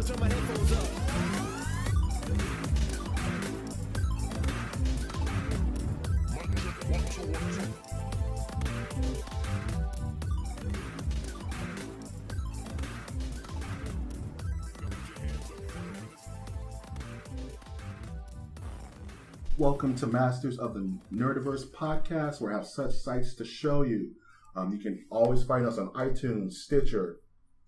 turn my headphones up. Welcome to Masters of the Nerdiverse podcast, where I have such sights to show you. You can always find us on iTunes, Stitcher,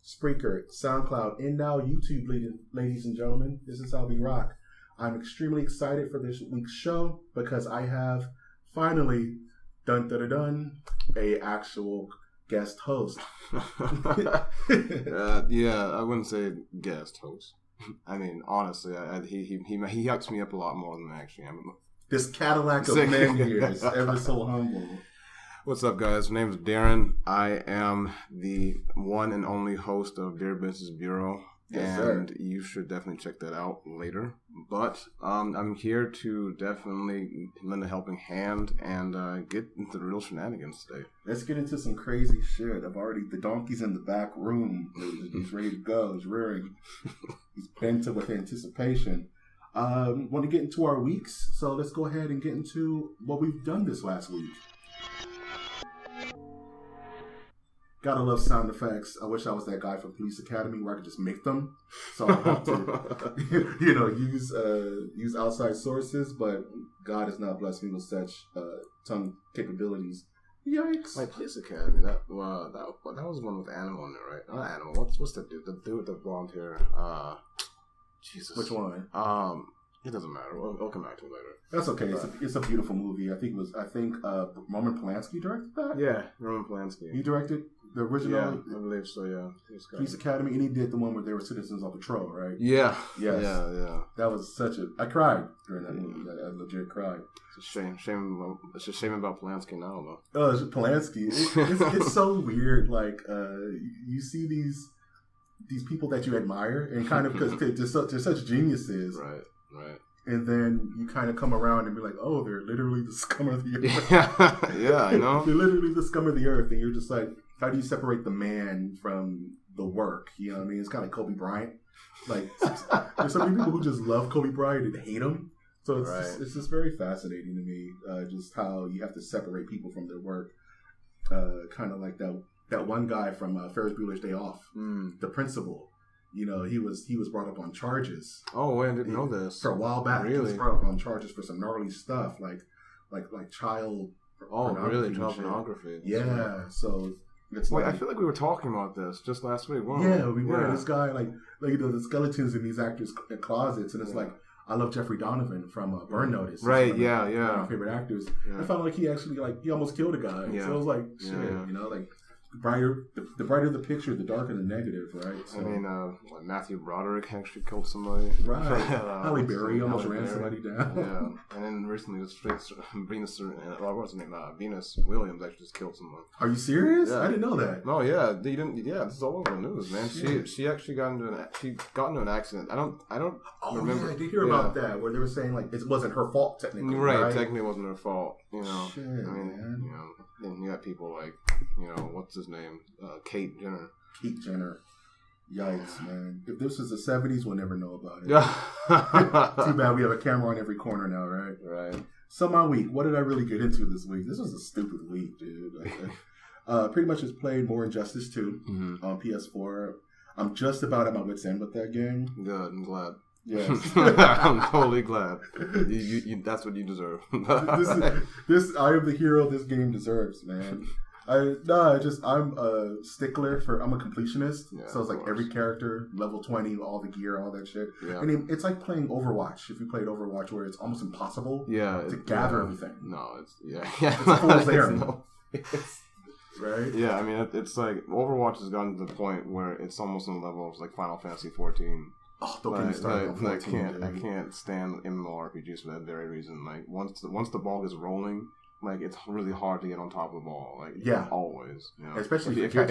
Spreaker, SoundCloud, and now YouTube, ladies and gentlemen. This is how we rock. I'm extremely excited for this week's show because I have finally, a actual guest host. Yeah, I wouldn't say guest host. I mean, honestly, he hypes me up a lot more than I actually am. This Cadillac of man years, ever so humble. What's up, guys? My name is Darren. I am the one and only host of Dear Business Bureau, yes, and sir. You should definitely check that out later. But I'm here to definitely lend a helping hand and get into the real shenanigans today. Let's get into some crazy shit. The donkey's in the back room. He's ready to go. He's rearing. He's bent with anticipation. Want to get into our weeks, so let's go ahead and get into what we've done this last week. Gotta love sound effects. I wish I was that guy from Police Academy where I could just make them. So I don't have to, use outside sources. But God has not blessed me with such tongue capabilities. Yikes! Like Police Academy, that was one with Animal in it, right? Not Animal. What's the dude? The dude with the blonde hair. Jesus. Which one? It doesn't matter. We'll come back to it later. That's okay. It's a beautiful movie. I think Roman Polanski directed that. Yeah, Roman Polanski. He directed the original. Yeah, I believe so. Yeah, Police Academy, and he did the one where they were citizens on patrol, right? Yeah. Yes. Yeah. That was I cried during that movie. I legit cried. It's a shame. It's a shame about Polanski now, though. Oh, it's Polanski. It's so weird. Like you see these people that you admire, and kind of because they're such geniuses, right. And then you kind of come around and be like, oh, they're literally the scum of the earth. Yeah, I know. They're literally the scum of the earth, and you're just like, how do you separate the man from the work? You know what I mean? It's kind of like Kobe Bryant. Like, there's so many people who just love Kobe Bryant and hate him. So it's just very fascinating to me, just how you have to separate people from their work. Kind of like that one guy from Ferris Bueller's Day Off, the principal. You know, he was brought up on charges. Oh, wait, I didn't know this. For a while back, really? He was brought up on charges for some gnarly stuff, like child. Oh, really? Child pornography. Yeah. So it's I feel like we were talking about this just last week. Wow. Yeah, we were. Yeah. This guy, the skeletons in these actors' closets, and it's like, I love Jeffrey Donovan from Burn Notice. Right. One of my favorite actors. Yeah. I felt like he actually he almost killed a guy. Yeah. So I was like, shit, you know, like. The brighter the picture, the darker the negative, right? So, I mean, Matthew Broderick actually killed somebody. Right. Halle Berry almost ran somebody down. Yeah. And then recently, Venus Williams actually just killed someone. Are you serious? Yeah. I didn't know that. No, yeah, they didn't. Yeah, this is all over the news, man. She actually got into an accident. I don't remember. Yeah, I did hear about that where they were saying it wasn't her fault technically. Right, technically it wasn't her fault. You know, shit, I mean, man. you know, then you got people like, you know, what's his name, Kate Jenner. Yikes, man. If this was the 70s, we'll never know about it. Yeah. Too bad we have a camera on every corner now, right? Right. So my week, what did I really get into this week? This was a stupid week, dude. Pretty much just played More Injustice 2 on PS4. I'm just about at my wit's end with that game. Good, I'm glad. Yes. I'm totally glad. You, that's what you deserve. this I am the hero this game deserves, man. I'm a stickler I'm a completionist. Yeah, so it's like every character, level 20, all the gear, all that shit. Yeah. I mean, it's like playing Overwatch. If you played Overwatch, where it's almost impossible to gather everything. No, it's it's fool's errand. Right? Yeah, I mean, it's like Overwatch has gotten to the point where it's almost on the level of like Final Fantasy 14. Oh, don't get me started on 14, I can't stand MMORPGs for that very reason. Like once the ball is rolling, like it's really hard to get on top of the ball. Like always, you know? Especially if you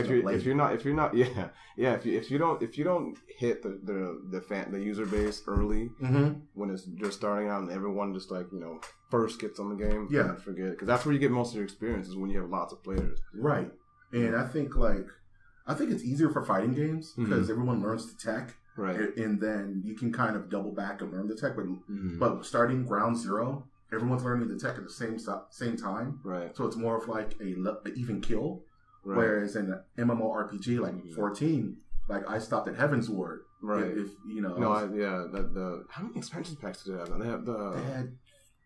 don't hit the user base early when it's just starting out and everyone just like, you know, first gets on the game. Yeah, forget it, because that's where you get most of your experience is when you have lots of players. Right, and I think it's easier for fighting games because everyone learns the tech. Right. And then you can kind of double back and learn the tech. But starting ground zero, everyone's learning the tech at the same time. Right. So it's more of like an even kill. Right. Whereas in an MMORPG like 14, like I stopped at Heaven's Ward. Right. If you know. No, how many expansion packs did they have? They had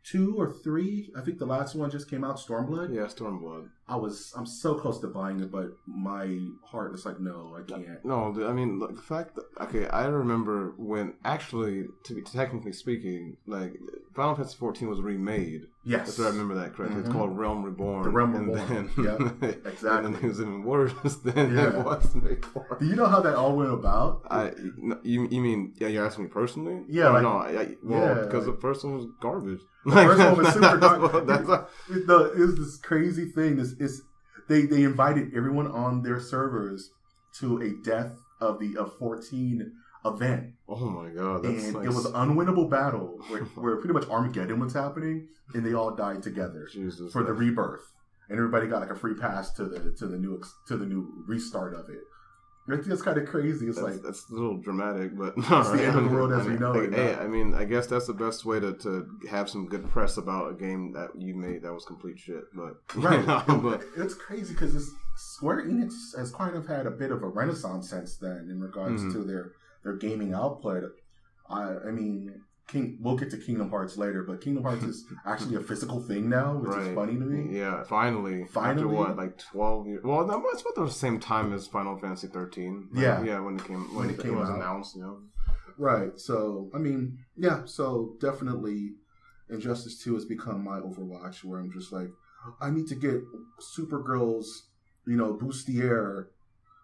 2 or 3. I think the last one just came out, Stormblood. Yeah, Stormblood. I'm so close to buying it, but my heart is like, no, I can't. No, I mean, the fact that, okay, I remember when, actually, technically speaking, like, Final Fantasy 14 was remade. Yes. That's what I remember that correctly. It's called Realm Reborn. The Realm Reborn. Yeah, exactly. And then it was even worse than it was before. Do you know how that all went about? You mean, you're asking me personally? Yeah. Because the first one was garbage. The first one was super garbage. It was this crazy thing. They invited everyone on their servers to a Death of 14 event. Oh my god! And it was an unwinnable battle where pretty much Armageddon was happening, and they all died together for the rebirth, and everybody got like a free pass to the new restart of it. It's kind of crazy. That's a little dramatic, but it's the end of the world as we know it. Hey, I mean, I guess that's the best way to have some good press about a game that you made that was complete shit. But right, but it's crazy because Square Enix has kind of had a bit of a renaissance since then in regards to their gaming output. I mean, we'll get to Kingdom Hearts later, but Kingdom Hearts is actually a physical thing now, which is funny to me. Yeah, finally. After what, like 12 years? Well, that's about the same time as Final Fantasy 13. Yeah, when it was announced, you know. Right. So, I mean, yeah. So definitely, Injustice 2 has become my Overwatch, where I'm just like, I need to get Supergirl's, bustier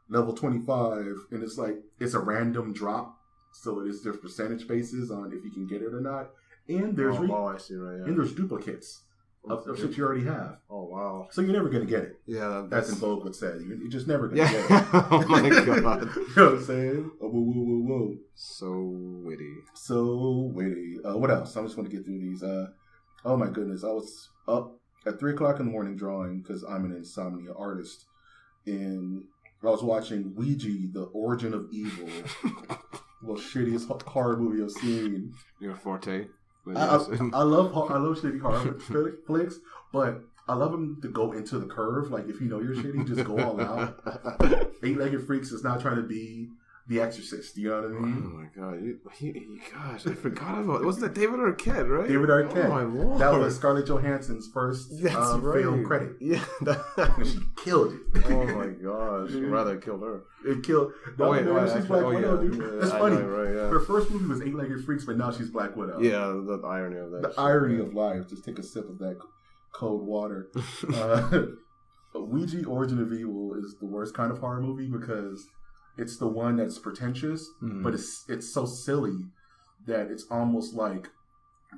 level 25, and it's like it's a random drop. So there's percentage bases on if you can get it or not, and there's I see, right? Yeah. And there's duplicates of shit you already have. Oh wow! So you're never gonna get it. Yeah, that's in Vogue would say. You're just never gonna get it. Oh my god! You know what I'm saying? Whoa. So witty. What else? I just want to get through these. Oh my goodness! I was up at 3:00 in the morning drawing because I'm an insomnia artist, and I was watching Ouija: The Origin of Evil. Well, shittiest horror movie I've seen. Your forte. I love shitty horror flicks, but I love them to go into the curve. Like if you know you're shitty, just go all out. 8-Legged Freaks is not trying to be The Exorcist. You know what I mean? Oh my god! Gosh, I forgot about it. Wasn't that David Arquette, right? David Arquette. Oh my lord! That was Scarlett Johansson's first film credit. Yeah, she killed it. Oh my gosh! Rather killed her. It killed. She's Black Widow, dude. Yeah, that's funny. Know, right, yeah. Her first movie was 8-Legged Freaks, but now she's Black Widow. Yeah, the irony of that. The irony of life. Just take a sip of that cold water. Ouija: Origin of Evil is the worst kind of horror movie because it's the one that's pretentious, but it's so silly that it's almost like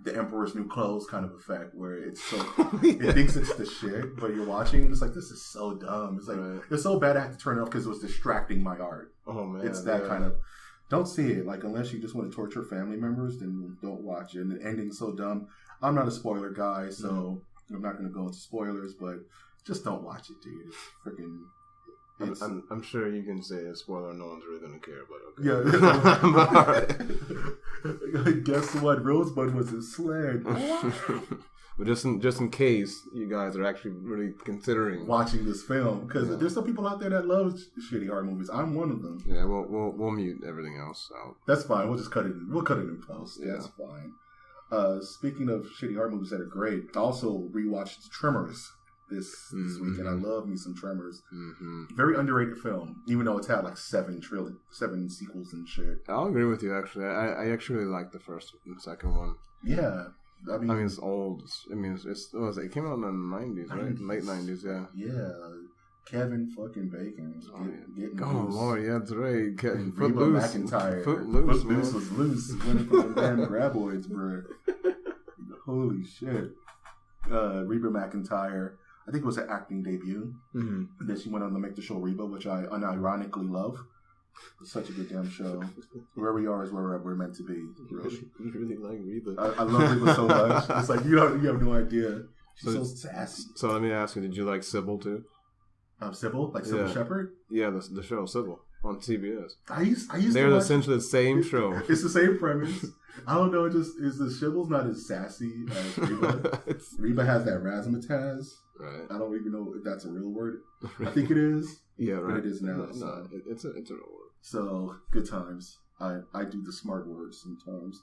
the Emperor's New Clothes kind of effect, where it's so it thinks it's the shit, but you're watching and it's like, this is so dumb. It's like it's so bad I had to turn it off because it was distracting my art. Oh man, it's that kind of. Don't see it. Like unless you just want to torture family members, then don't watch it. And the ending's so dumb. I'm not a spoiler guy, so I'm not going to go into spoilers, but just don't watch it, dude. It's freaking. I'm sure you can say a spoiler. No one's really gonna care, but okay. Yeah. Guess what? Rosebud was a slag. But just in case you guys are actually really considering watching this film, because there's some people out there that love shitty horror movies. I'm one of them. Yeah, we'll mute everything else out. That's fine. We'll just cut it. We'll cut it in post. Yeah. That's fine. Speaking of shitty horror movies that are great, I also rewatched Tremors this week, and I love me some Tremors. Very underrated film, even though it's had like 7 sequels and shit. I'll agree with you, actually. I actually really like the first and second one. Yeah. I mean it's old. I mean, it came out in the 90s, right? Late 90s, yeah. Yeah. Kevin fucking Bacon. Getting loose. Lord, yeah, that's right. Footloose. McIntyre. Footloose was loose. Went from the damn graboids, bro. Holy shit. Reba McIntyre. I think it was her acting debut. And then she went on to make the show Reba, which I unironically love. It's such a good damn show. Where we are is where we're meant to be. You really like Reba. I love Reba so much. It's like you have no idea. She's so sassy. So let me ask you, did you like Sybil too? Sybil? Like Sybil Shepherd? Yeah, the show Sybil. on TBS. I used They're to essentially the same show. It's the same premise. I don't know. It just is the Shibbles not as sassy as Reba. Reba has that razzmatazz. Right. I don't even know if that's a real word. I think it is. Yeah, right. But it is now. No, so. it's a real word. So good times. I do the smart words sometimes.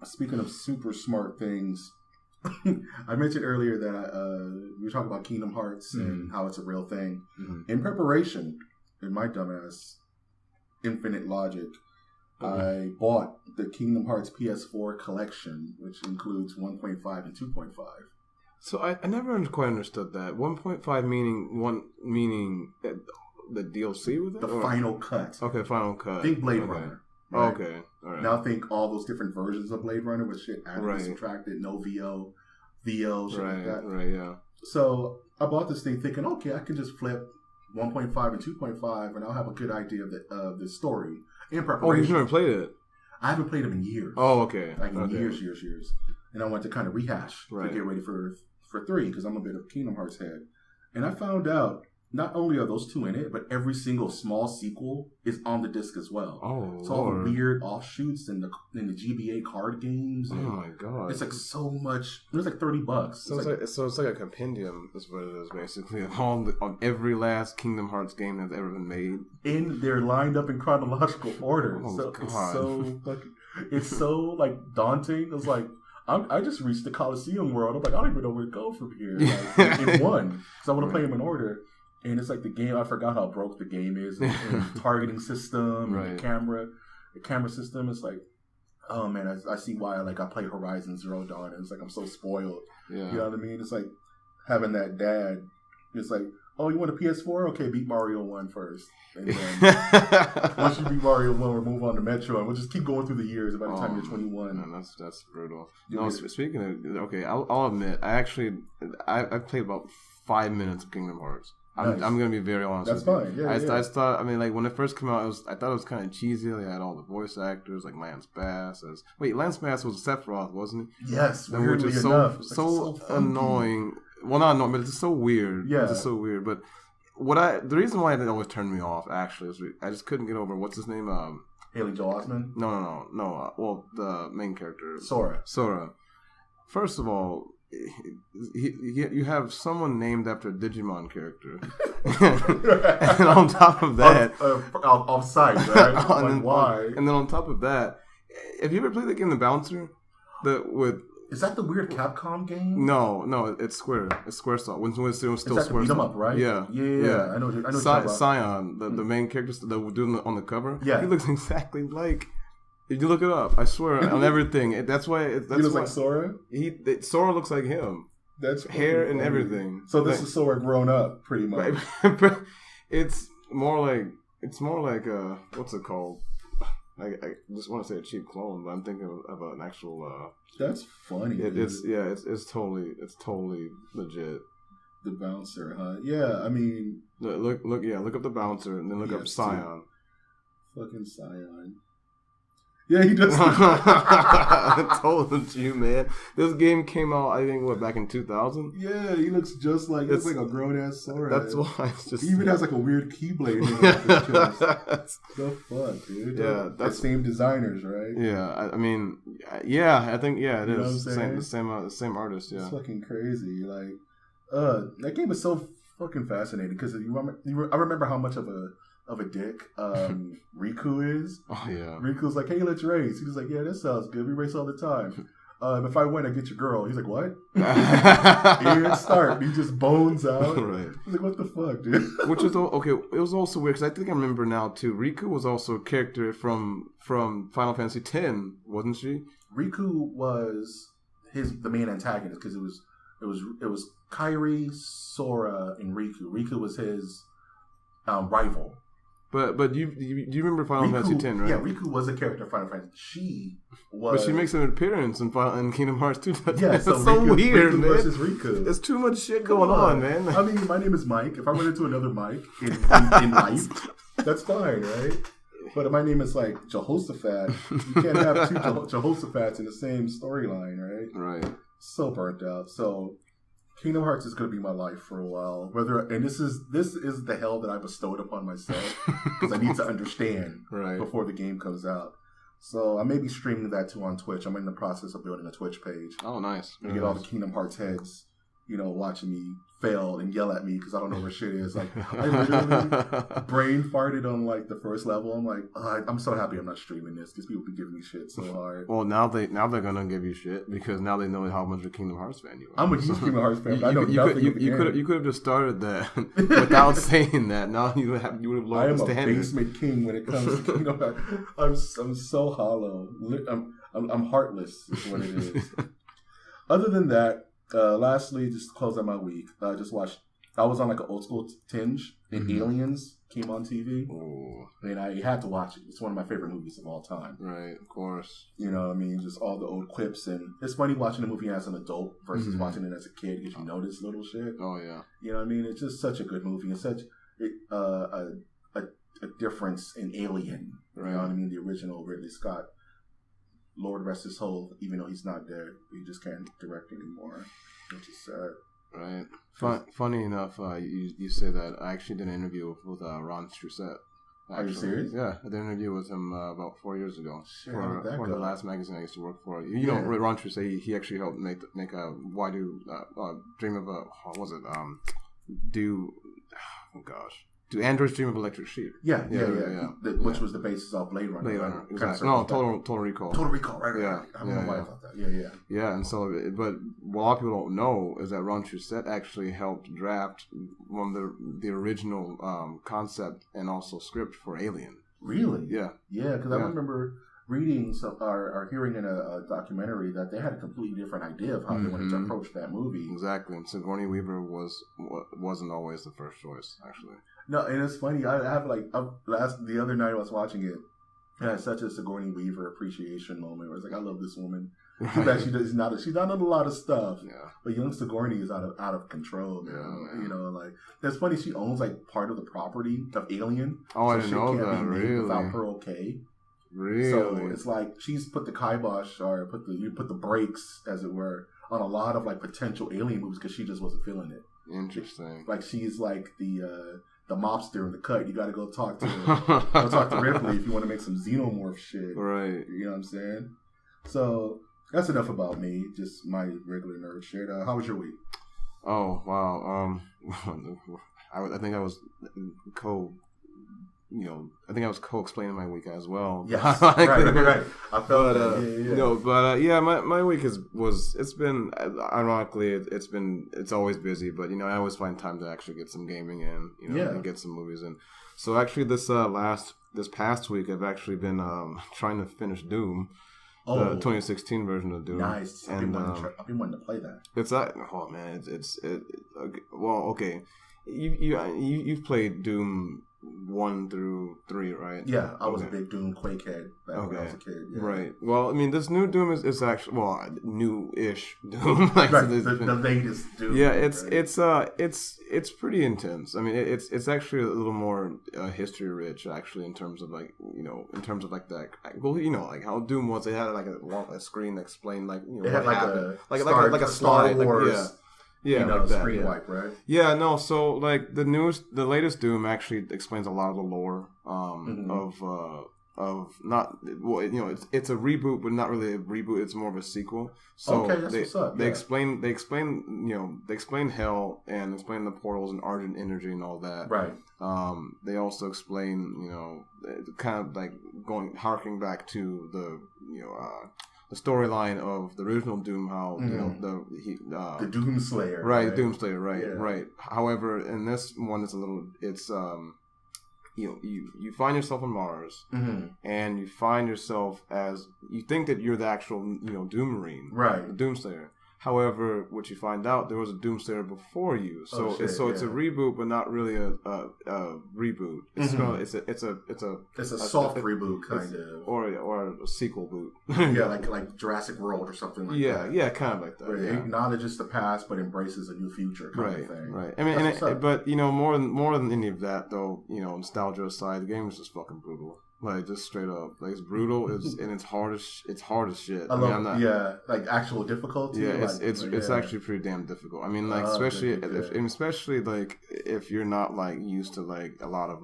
Speaking of super smart things, I mentioned earlier that we were talking about Kingdom Hearts and how it's a real thing. Mm-hmm. In preparation, in my dumbass infinite logic, I bought the Kingdom Hearts PS4 collection, which includes 1.5 and 2.5. So I never quite understood that. 1.5 meaning the DLC with it? The final cut. Okay, final cut. Think Blade Runner. Right? Okay, all right. Now think all those different versions of Blade Runner with shit added and subtracted, no VO, shit like that. Right, yeah. So I bought this thing thinking, okay, I can just flip 1.5 and 2.5 and I'll have a good idea of the story in preparation. Oh, you've never played it? I haven't played them in years. Oh, okay. Like in years. And I went to kind of rehash to get ready for 3 because I'm a bit of a Kingdom Hearts head. And I found out not only are those two in it, but every single small sequel is on the disc as well. Oh, so all the weird offshoots in the GBA card games. Oh my god! It's like so much. It was like $30. So it's like a compendium. Is what it is basically on every last Kingdom Hearts game that's ever been made. And they're lined up in chronological order. Oh so god! It's so like daunting. It's like. I just reached the Coliseum world. I'm like, I don't even know where to go from here. Like, in one. So I want to play them in order. And it's like the game, I forgot how broke the game is. And targeting system, and the camera system. It's like, oh man, I see why I play Horizon Zero Dawn. And it's like, I'm so spoiled. Yeah. You know what I mean? It's like having that dad. It's like, oh, you want a PS4? Okay, beat Mario 1 first. And then once you beat Mario 1, we'll move on to Metro. And we'll just keep going through the years by the time you're 21. Man, that's brutal. No, speaking of, okay, I'll admit, I played about 5 minutes of Kingdom Hearts. I'm going to be very honest with you. That's fine. Yeah, I thought, I mean, like, when it first came out, I thought it was kind of cheesy. They had all the voice actors, like Lance Bass. Lance Bass was Sephiroth, wasn't he? Yes, weirdly enough. So annoying. Well, not annoying, but it's just so weird. Yeah. It's just so weird. But the reason why it always turned me off, actually, is I just couldn't get over, what's his name? Haley Joel Osment? No. Well, the main character. Sora. First of all, you have someone named after a Digimon character. And on top of that... Off-site, right? Why? And then on top of that, have you ever played the game The Bouncer? Is that the weird Capcom game? No, it's Square. It's Squaresoft. When it's still Square. Beat 'em up, right? Yeah. I know. Scion, the main character, the dude on the cover. Yeah, he looks exactly like. If you look it up, I swear on everything. That's why. He looks like Sora. Sora looks like him. That's hair and everything. So this is Sora grown up, pretty much. It's more like what's it called? I just want to say a cheap clone, but I'm thinking of an actual. That's funny. It's totally legit. The Bouncer, huh? Yeah, I mean, look up The Bouncer and then look up Scion. Fucking Scion. Yeah, he does. I told you, man. This game came out, I think, back in 2000? Yeah, he looks just like a grown-ass Sora. That's why it's just... He even has like a weird keyblade in his chest. The fuck, dude? Yeah, that's the same designers, right? Yeah, I mean, I think, it is. The same artist, yeah. It's fucking crazy. Like, that game is so fucking fascinating because I remember how much of a dick Riku is. Oh yeah. Riku's like, hey, let's race. He's like, yeah, that sounds good. We race all the time. If I win, I get your girl. He's like, what? He didn't start. He just bones out. Right. He's like, what the fuck, dude? Which is okay. It was also weird because I think I remember now too. Riku was also a character from Final Fantasy X, wasn't she? Riku was the main antagonist because it was Kairi, Sora, and Riku. Riku was his rival. But do you remember Final Fantasy X, right? Yeah, Riku was a character in Final Fantasy. She was... But she makes an appearance in Kingdom Hearts 2. Yeah, it's so weird, Riku man. Versus Riku. There's too much shit going on, man. I mean, my name is Mike. If I went into another Mike in life, that's fine, right? But if my name is like Jehoshaphat, you can't have two Jehoshaphat's in the same storyline, right? Right. So burnt out. So Kingdom Hearts is going to be my life for a while. And this is the hell that I bestowed upon myself because I need to understand before the game comes out. So I may be streaming that too on Twitch. I'm in the process of building a Twitch page. Oh, nice. To get all the Kingdom Hearts heads, watching me fail and yell at me because I don't know where shit is. Like, I literally brain farted on like the first level. I'm like, I'm so happy I'm not streaming this because people be giving me shit so hard. Well, now they're gonna give you shit because now they know how much of a Kingdom Hearts fan you are. I'm a huge Kingdom Hearts fan. But I know nothing. You could have just started that without saying that. Now you would have learned. I am a basement king when it comes to Kingdom Hearts. I'm so hollow. I'm heartless is what it is. Other than that. Lastly, just to close out my week, I just watched. I was on like an old school tinge, and Aliens came on TV, and I had to watch it. It's one of my favorite movies of all time. Right, of course. Just all the old quips, and it's funny watching a movie as an adult versus watching it as a kid because you notice little shit. Oh yeah. It's just such a good movie. It's such a difference in Alien. Right. The original Ridley Scott. Lord rest his soul, even though he's not dead. He just can't direct anymore, which is sad. Right. Funny enough, you say that. I actually did an interview with Ron Strussett. Are you serious? Yeah, I did an interview with him about 4 years ago for the last magazine I used to work for. Ron Strussett, he actually helped make a Why Do Dream of a what was it? Do androids dream of electric sheep? Yeah. Which was the basis of Blade Runner. Exactly. No, Total Recall. Total Recall, right? Yeah. I don't know why I thought that. Yeah. Yeah, and so, but what a lot of people don't know is that Ron Strussett actually helped draft one of the original concept and also script for Alien. Really? Yeah. Yeah, because I remember reading or hearing in a documentary that they had a completely different idea of how they wanted to approach that movie. Exactly, and Sigourney Weaver wasn't always the first choice, actually. No, and it's funny. I have the other night I was watching it, and I had such a Sigourney Weaver appreciation moment where it's like, I love this woman. Too bad she's not done a lot of stuff. Yeah. But young Sigourney is out of control, man. That's funny. She owns like part of the property of Alien. Oh, I didn't know that. Really? Without her okay. Really? So it's like she's put the kibosh or put the brakes, as it were, on a lot of like potential Alien movies because she just wasn't feeling it. Interesting. Like she's like the mobster in the cut. You got to go talk to Ripley if you want to make some xenomorph shit. Right. You know what I'm saying? So that's enough about me. Just my regular nerd shit. How was your week? Oh wow. I think I was co-explaining my week as well. Yes, right. I felt that. Yeah. My week it's been ironically it's always busy, but I always find time to actually get some gaming in, and get some movies in. So actually, this past week I've actually been trying to finish Doom. The 2016 version of Doom. Nice. I've been wanting to play that. Okay. You've played Doom 1 through 3, right? Yeah, I was a big Doom Quake head back when I was a kid. Yeah. Right. Well, this new Doom is actually new-ish Doom. The latest Doom. Yeah, it's pretty intense. It's actually a little more history rich actually in terms of like how Doom was. It had like a screen that explained it had like happened. a slide. Star Wars. Like that. Screen wipe, right? Yeah, no. So like the latest Doom actually explains a lot of the lore of not it's a reboot, but not really a reboot. It's more of a sequel. So that's what's up. They explain hell and explain the portals and Argent energy and all that. Right. They also explain kind of like harking back to the the storyline of the original Doom, how the Doomslayer, right? The Doomslayer, right. However, in this one, you find yourself on Mars, and you find yourself as you think that you're the actual Doom Marine, right? The Doomslayer. However, what you find out, there was a Doomslayer before you, so it's a reboot, but not really a reboot. It's a soft reboot kind of, or a sequel boot. like Jurassic World or something like that. Yeah, kind of like that. Where it acknowledges the past but embraces a new future kind of thing. Right. But more than any of that though, nostalgia aside, the game is just fucking brutal. Like just straight up, like it's brutal. It's hard as shit. I love, like actual difficulty. Yeah, it's actually pretty damn difficult. I mean, like especially like if you're not like used to like a lot of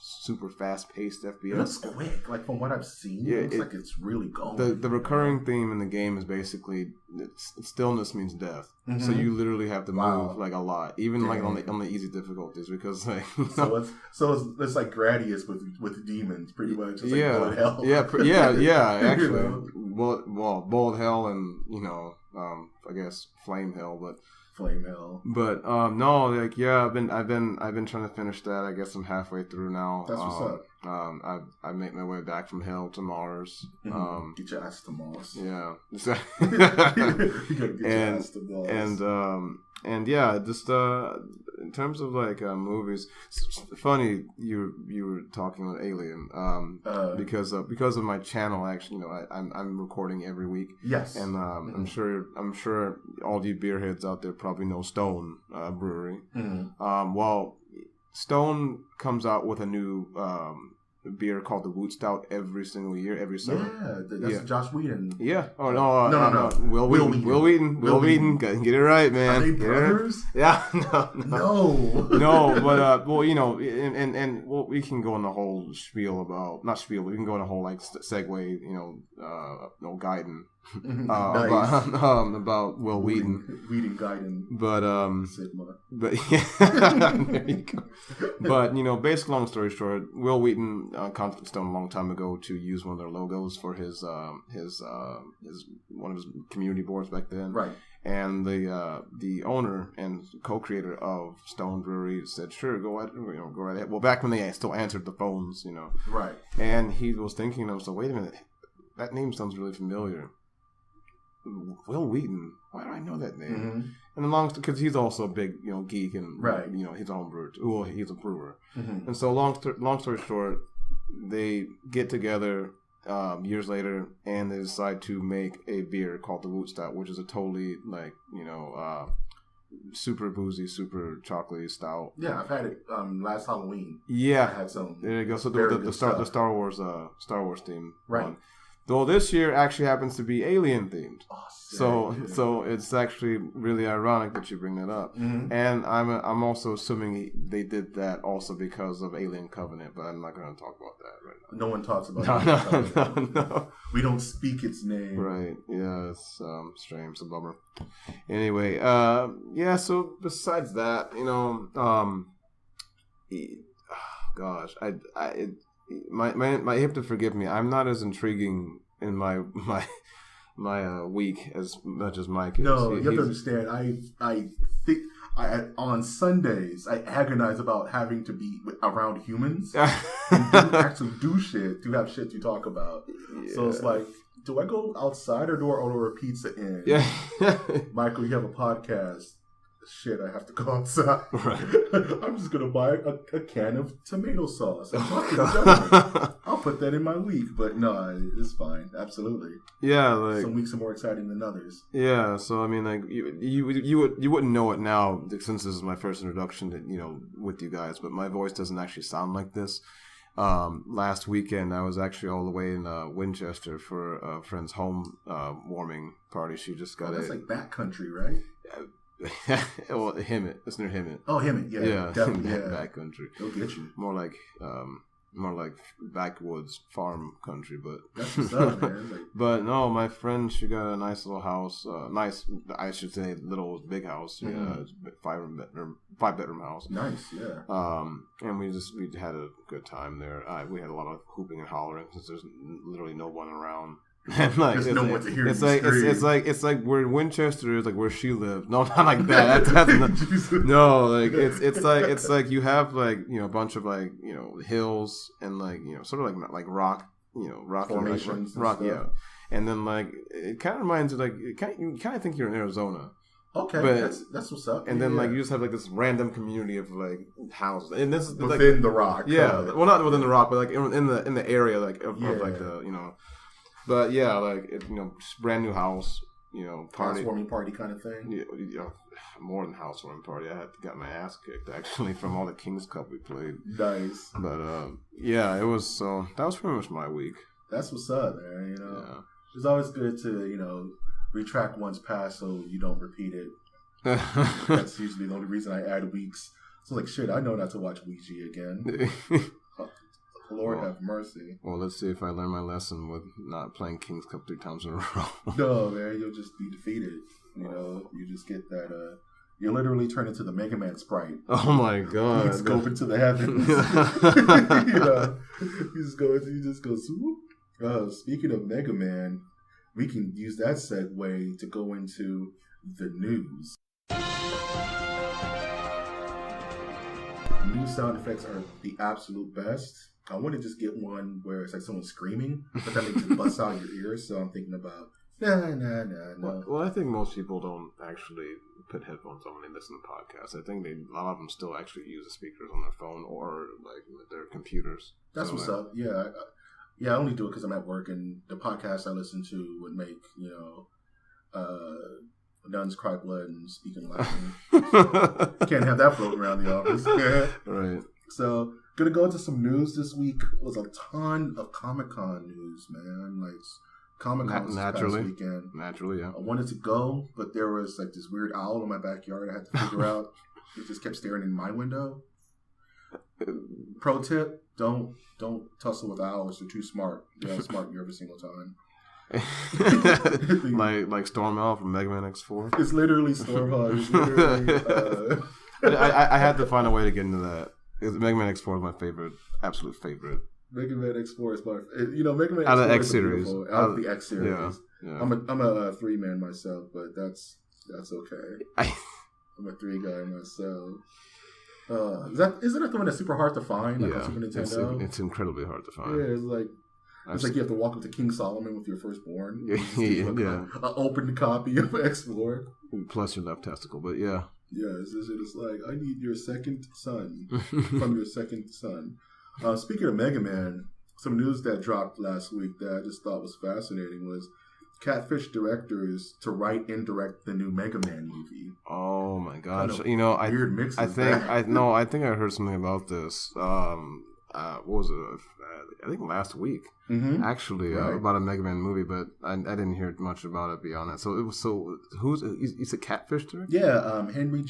super fast paced FPS. It looks quick. Like from what I've seen, it looks like it's really going. The recurring theme in the game is basically stillness means death. Mm-hmm. So you literally have to move like a lot, even like on the easy difficulties, because like it's like Gradius with demons, pretty much. It's like bullet hell. Actually, bullet hell and I guess flame hell, but. But no, like I've been trying to finish that. I guess I'm halfway through now. That's what's up. I make my way back from hell to Mars. Get your ass to Mars. Yeah. You gotta get your ass to Mars. And yeah, just in terms of like movies, it's funny you were talking about Alien because of my channel. Actually, I'm recording every week. Yes, and I'm sure all you beer heads out there probably know Stone Brewery. Well, Stone comes out with a new beer called the Woot Stout every single year, every summer. Yeah, that's Josh Whedon. Yeah. Oh no. No. Will Wheaton. Get it right, man. Are they brothers? Yeah. No. But we can go on the whole spiel about not spiel. But we can go on a whole like segue. Gaiden. Nice. About Will Wheaton. Whedon Gaiden. But Sigma. But yeah, there you go. But basically, long story short, Will Wheaton contacted Stone a long time ago to use one of their logos for his one of his community boards back then. Right. And the owner and co-creator of Stone Brewery said, "Sure, go right ahead." Well, back when they still answered the phones, Right. And he was thinking, wait a minute, that name sounds really familiar. Will Wheaton, why do I know that name? And because he's also a big geek and right. He's a home brewer. Well, he's a brewer. And so long story short, they get together years later and they decide to make a beer called the Woot Stout, which is a totally like super boozy, super chocolatey stout. Yeah, I've had it last Halloween. Yeah, I had some. There you go. So the Star Wars theme, right? Though this year actually happens to be Alien themed. Oh, so it's actually really ironic that you bring that up. And I'm also assuming they did that also because of Alien Covenant, but I'm not going to talk about that right now. No one talks about No. We don't speak its name. Right. Yeah, it's strange. It's a bummer. Anyway, so besides that, gosh, you have to forgive me. I'm not as intriguing in my week as much as Mike is. No, you have to understand. I think on Sundays I agonize about having to be around humans and actually do shit to have shit to talk about. Yeah. So it's like, do I go outside or do I order a pizza in? Yeah, Michael, you have a podcast. Shit, I have to go outside. Right. I'm just gonna buy a can of tomato sauce. I'll put that in my week, but no, it's fine. Absolutely. Yeah, like some weeks are more exciting than others. Yeah, so I mean, like you wouldn't know it now since this is my first introduction to with you guys, but my voice doesn't actually sound like this. Last weekend I was actually all the way in Winchester for a friend's home warming party. She just got that's like backcountry, right? Well, Hemet. It's near Hemet. Oh, Hemet. Yeah, definitely. Backcountry. They'll get you. More like backwoods farm country, but that's what's up, man. But no, my friend, she got a nice little house. I should say, big house. Five bedroom house. Nice, yeah. And we had a good time there. We had a lot of hooping and hollering since there's literally no one around. And like, there's no one to hear. It's like where Winchester is, like where she lived. No, not like that. No, like it's like you have like a bunch of like hills and like sort of like rock formations, rock, yeah. And then like it kind of reminds you, like you kind of think you're in Arizona. Okay, but that's what's up. And then like you just have like this random community of like houses, and this is within like, the rock. Yeah, well, not within the rock, but like in the area like of like the But yeah, like brand new house, party, housewarming party kind of thing. Yeah, more than housewarming party. I had got my ass kicked actually from all the King's Cup we played. Nice. But yeah, it was so. That was pretty much my week. That's what's up, man. You know, it's always good to retract one's past so you don't repeat it. That's usually the only reason I add weeks. So like, shit, I know not to watch Ouija again. Lord have mercy. Well, let's see if I learn my lesson with not playing King's Cup 3 times in a row. No, man, you'll just be defeated. You just get that. You literally turn into the Mega Man sprite. Oh my god! You just go into the heavens. You just go swoop. Speaking of Mega Man, we can use that segue to go into the news. News sound effects are the absolute best. I want to just get one where it's like someone screaming, but that makes it bust out your ears. So I'm thinking about no. Well, I think most people don't actually put headphones on when they listen to podcasts. I think a lot of them still actually use the speakers on their phone or like their computers. That's what's up. Yeah, I only do it because I'm at work, and the podcast I listen to would make nuns cry blood and speaking Latin. So, can't have that floating around the office. Right. So, gonna go into some news this week. It was a ton of Comic-Con news, man. Like, Comic-Con was this past weekend. Naturally, yeah. I wanted to go, but there was like this weird owl in my backyard I had to figure out. It just kept staring in my window. Pro tip, don't tussle with owls. They're too smart. They'll outsmart you every single time. like Storm Owl from Mega Man X4. It's literally Stormhawk. It's literally, I had to find a way to get into that. Mega Man X4 is my favorite, absolute favorite. Mega Man X4 is my, Mega Man X4 out of X series. Out of the X series. Yeah. I'm a 3-man myself, but that's okay. I'm a 3 guy myself. Isn't that the one that's super hard to find? Like on Super Nintendo? It's incredibly hard to find. Yeah, it's like you have to walk up to King Solomon with your firstborn. An open copy of X4. Plus your left testicle, but yeah. Yeah, it's like, I need your second son from your second son. Speaking of Mega Man, some news that dropped last week that I just thought was fascinating was Catfish directors to write and direct the new Mega Man movie. Oh my gosh! Weird mix. I think I heard something about this. What was it? I think last week, actually, about a Mega Man movie, but I didn't hear much about it beyond that. So who's a Catfish director? Yeah, Henry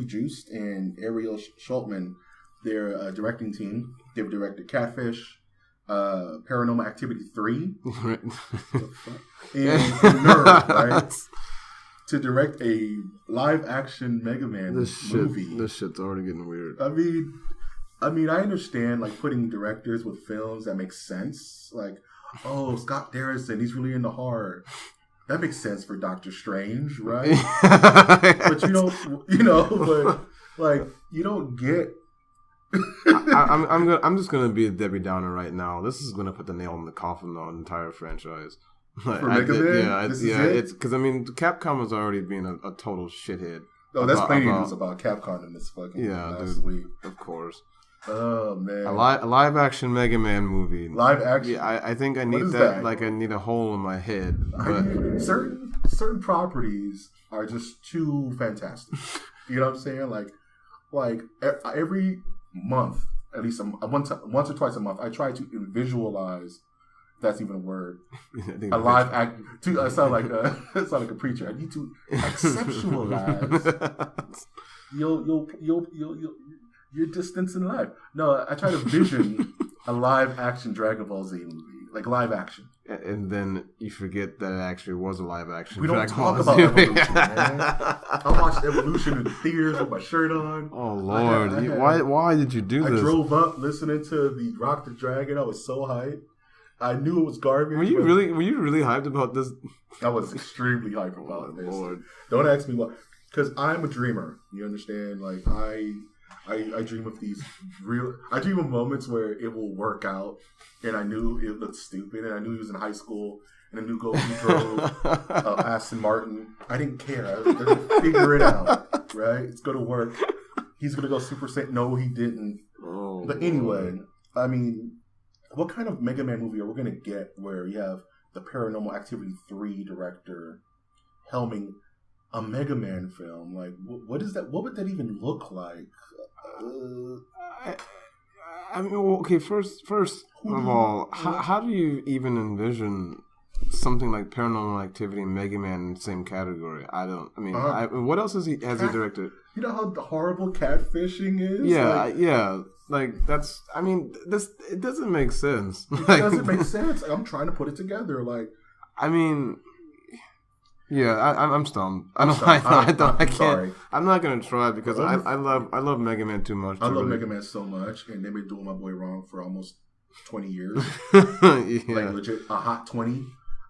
Joost and Ariel Schultman, their directing team. They've directed Catfish, Paranormal Activity 3, and Nerd, right? To direct a live-action Mega Man movie. This shit's already getting weird. I mean, I understand, like, putting directors with films that make sense. Like, Scott Derrickson, he's really into horror. That makes sense for Doctor Strange, right? But you don't get... I'm just gonna be a Debbie Downer right now. This is gonna put the nail in the coffin on the entire franchise. For Mega Man? It's because Capcom was already being a total shithead. Oh, that's plenty of news about Capcom in this fucking last week. Of course. Oh man, a live action Mega Man movie. Live action. Yeah, I think I need that. Like I need a hole in my head. But certain properties are just too fantastic. You know what I'm saying? Like every month, at least once or twice a month, I try to visualize. That's even a word. A live act. I sound like a preacher. I need to conceptualize. Your distance in life. No, I try to vision a live action Dragon Ball Z movie, like live action. And then you forget that it actually was a live action. We don't talk about Evolution, man. I watched Evolution in the theaters with my shirt on. Oh Lord, why did you do this? I drove up listening to the Rock the Dragon. I was so hyped. I knew it was garbage. Were you really hyped about this? I was extremely hyped about this. Lord. Don't ask me why. Because I'm a dreamer. You understand? Like I dream of these I dream of moments where it will work out, and I knew it looked stupid, and I knew he was in high school, and I knew he drove Aston Martin. I didn't care. I was going to figure it out, right? It's going to work. He's going to go Super Saiyan. No, he didn't. Oh, but anyway, I mean, what kind of Mega Man movie are we going to get where you have the Paranormal Activity 3 director helming a Mega Man film. Like, what is that? What would that even look like? I mean, well, okay. First of all, how do you even envision something like Paranormal Activity and Mega Man in the same category? I don't. I mean, what else has he directed? You know how horrible catfishing is? Yeah. Like, that's... I mean, it doesn't make sense. It doesn't make sense. I'm trying to put it together. Like... I mean... Yeah, I'm stumped. I can't. Sorry. I'm not gonna try because I love Mega Man too much. I love Mega Man so much, and they've been doing my boy wrong for almost 20 years. Like, legit, a hot 20.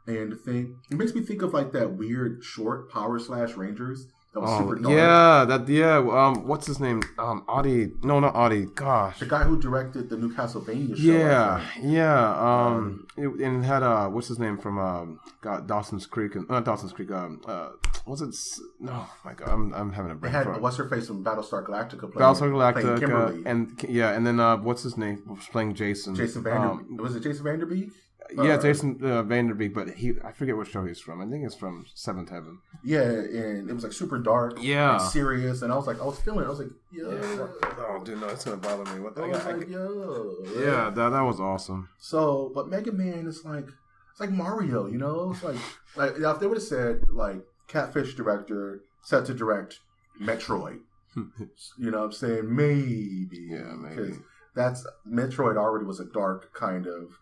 And the thing... It makes me think of, like, that weird short Power / Rangers... That was super dark. What's his name? Audie. No, not Audie. Gosh. The guy who directed the new Castlevania show. And it had, what's his name from, Dawson's Creek. Not Dawson's Creek, was it? No, my God, I'm having a brain fart. It had what's her face from Battlestar Galactica playing Kimberly. And then, what's his name? Was playing Jason. Jason Vanderbeek. Was it Jason Vanderbeek? Jason Vanderbeek, but I forget what show he's from. I think it's from Seventh Heaven. Yeah, and it was like super dark, and serious, and I was like, yo. Oh, dude, no, it's gonna bother me. Yo. That was awesome. So, but Mega Man is like, it's like Mario, you know? It's like if they would have said like Catfish director set to direct Metroid, you know what I'm saying? Maybe. Yeah, maybe. Because that's Metroid already was a dark kind of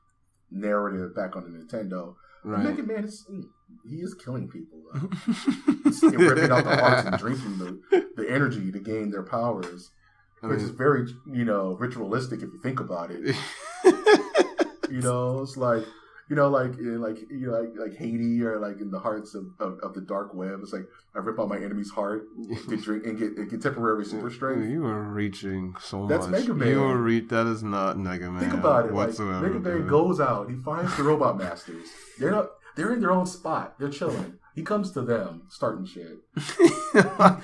narrative back on the Nintendo. Right. Mega Man he is killing people. He's ripping out the hearts and drinking the energy to gain their powers, which is very ritualistic if you think about it. It's like like Haiti or like in the hearts of the dark web. It's like I rip out my enemy's heart to drink and get temporary super strength. You are reaching so That's much. Mega Man. That is not Mega Man. Think about it. Whatsoever. Like, Mega Man goes out. He finds the Robot Masters. They're in their own spot. They're chilling. He comes to them starting shit.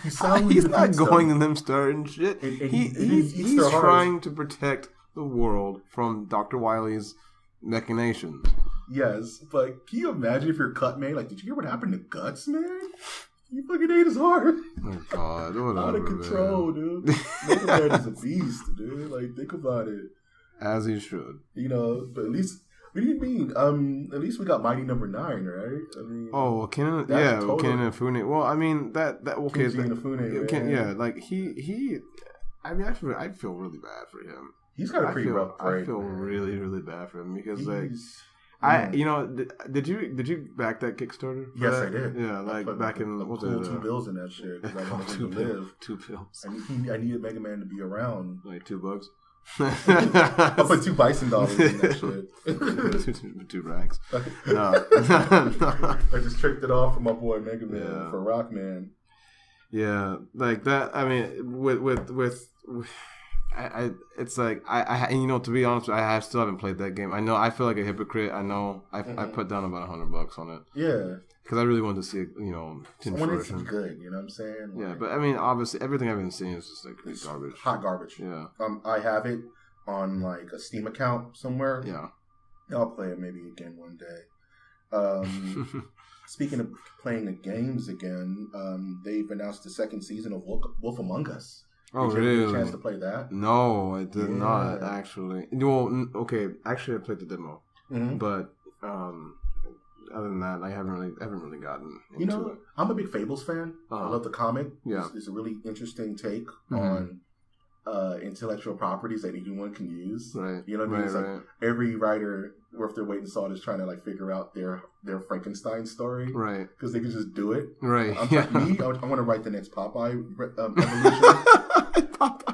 He's not going to them starting shit. He's trying to protect the world from Dr. Wily's machinations. Yes, but can you imagine if you're Cut Man? Like, did you hear what happened to Guts, man? He fucking ate his heart. Oh, God. Whatever, out of control, man. Dude. Mega Man is a beast, dude. Like, think about it. As he should. But at least... What do you mean? At least we got Mighty Number 9, right? I mean... Kenan and Fune. Well, I mean, okay. Kenan and Fune, yeah, like, he... I mean, I feel really bad for him. He's got a pretty rough break. I feel really, really bad for him because, did you back that Kickstarter? Yes, I did. Yeah, like back in what was it? 2 bills in that shit. I wanted him to live. 2 bills. I needed Mega Man to be around. Like $2. I put $2 bison in that shit. 2 rags. No. I just tricked it off for my boy Mega Man for Rockman. Yeah, like that. I mean, with. It's like I to be honest, I still haven't played that game. I know I feel like a hypocrite. I know I put down about $100 on it. Yeah, because I really wanted to see it. When it's good, you know what I'm saying? Yeah, but I mean, obviously, everything I've been seeing is just like garbage, hot garbage. Yeah. I have it on like a Steam account somewhere. Yeah, I'll play it maybe again one day. Speaking of playing the games again, they've announced the 2nd season of Wolf Among Us. Oh, did you really? Get a chance to play that? No, I did not, actually. Well, okay, actually I played the demo. Mm-hmm. But other than that, I haven't really gotten into it. I'm a big Fables fan. I love the comic. Yeah. It's a really interesting take on intellectual properties that anyone can use. Right. You know what I mean? It's like every writer worth their weight in salt is trying to like figure out their Frankenstein story. Right. Because they can just do it. Right. I want to write the next Popeye evolution.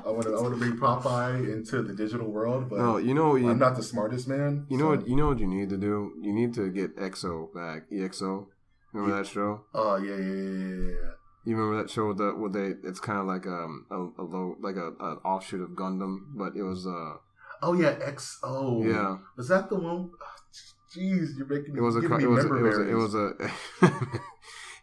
I want to bring Popeye into the digital world, but I'm not the smartest man. You know what you need to do? You need to get EXO back. EXO. Remember that show? Oh yeah. You remember that show it's kind of like a low, like an offshoot of Gundam, but it was oh yeah, XO. Yeah. Was that the one? Jeez, you're making me. It was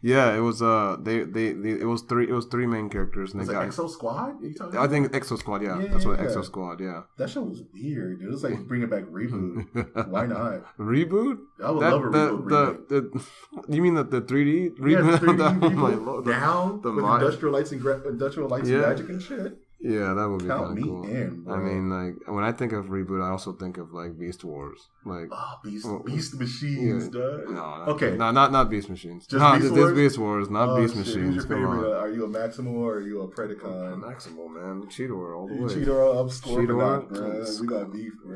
Yeah, it was it was three main characters. And was they it got Exo Squad? I think Exo Squad. Yeah, that's what Exo Squad. Yeah, that show was weird. It was like bringing back reboot. Why not reboot? I would love a reboot. You mean the 3D reboot? Yeah, 3D reboot. Now with industrial lights and magic and shit. Yeah, that would be kind of cool. In, I mean, like when I think of reboot, I also think of like Beast Wars, like Beast Machines. Yeah. Not Beast Machines. Just Beast Wars, not Beast Machines. Who's your favorite? Are you a Maximo or are you a Predacon? Maximo, man, Cheetor all the way. Cheetor, I'm Scorponok. We got beef, bro.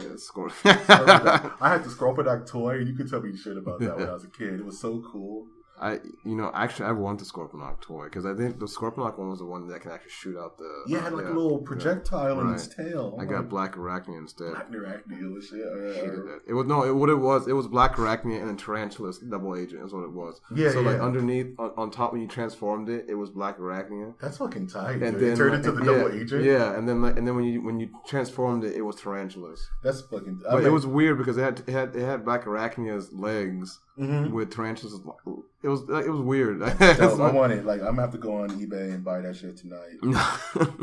I had the Scorponok toy, and you could tell me shit about that when I was a kid. It was so cool. I want the Scorponok toy because I think the Scorponok one was the one that can actually shoot out the. Yeah, it had like a little projectile in its tail. I got Black Arachnia instead. Black Arachnia was shit. It was Black Arachnia and then Tarantula's double agent is what it was. Yeah. So like underneath on top when you transformed it was Black Arachnia. That's fucking tight. And then it turned into the double agent. Yeah, and then when you transformed it was Tarantulas. That's fucking. But it was weird because it had Black Arachnia's legs with Tarantulas. It was weird. I want it. Like I'm gonna have to go on eBay and buy that shit tonight.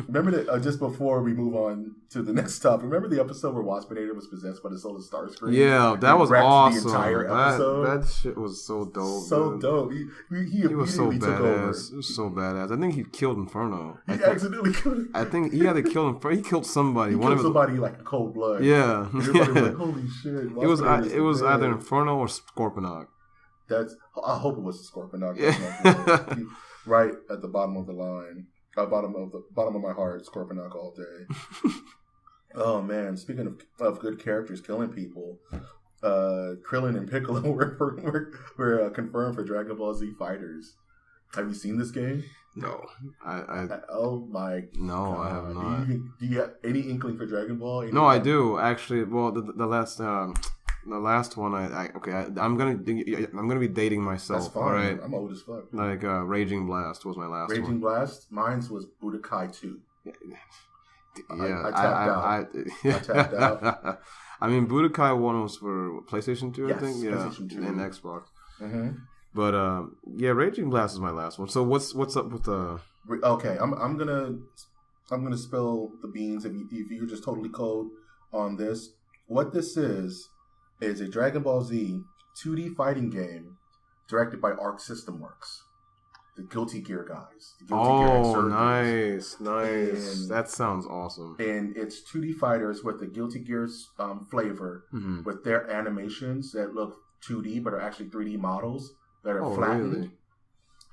Remember that? Just before we move on to the next topic, remember the episode where Waspinator was possessed by the Solar Starscream? Yeah, that was awesome. The entire episode. That shit was so dope. So dope. He was so badass. It was so badass. I think he killed Inferno. He accidentally killed him. I think he had to kill Inferno. He killed somebody. He killed somebody like in cold blood. Yeah. Everybody was like, holy shit. It was either Inferno or Scorponok. I hope it was the Scorponok. Yeah. Right at the bottom of the line. Bottom of my heart, Scorponok all day. Oh man, speaking of good characters killing people, Krillin and Piccolo were confirmed for Dragon Ball Z Fighters. Have you seen this game? No. Oh my No, God. I have not. Do you have any inkling for Dragon Ball? No, I do actually. Well, the last one, I'm gonna be dating myself. That's fine. All right? I'm old as fuck. Like Raging Blast was my last one. Raging Blast? Mine was Budokai 2. Yeah, I tapped out. I mean, Budokai 1 was for PlayStation 2, yes, I think. Yeah, PlayStation 2. And Xbox. Mm-hmm. But Raging Blast is my last one. So what's up with the? Okay, I'm gonna spill the beans if you're just totally cold on this. What this is a Dragon Ball Z 2D fighting game directed by Arc System Works, the Guilty Gear guys. Nice. And that sounds awesome. And it's 2D fighters with the Guilty Gears flavor, with their animations that look 2D but are actually 3D models that are flattened. Really?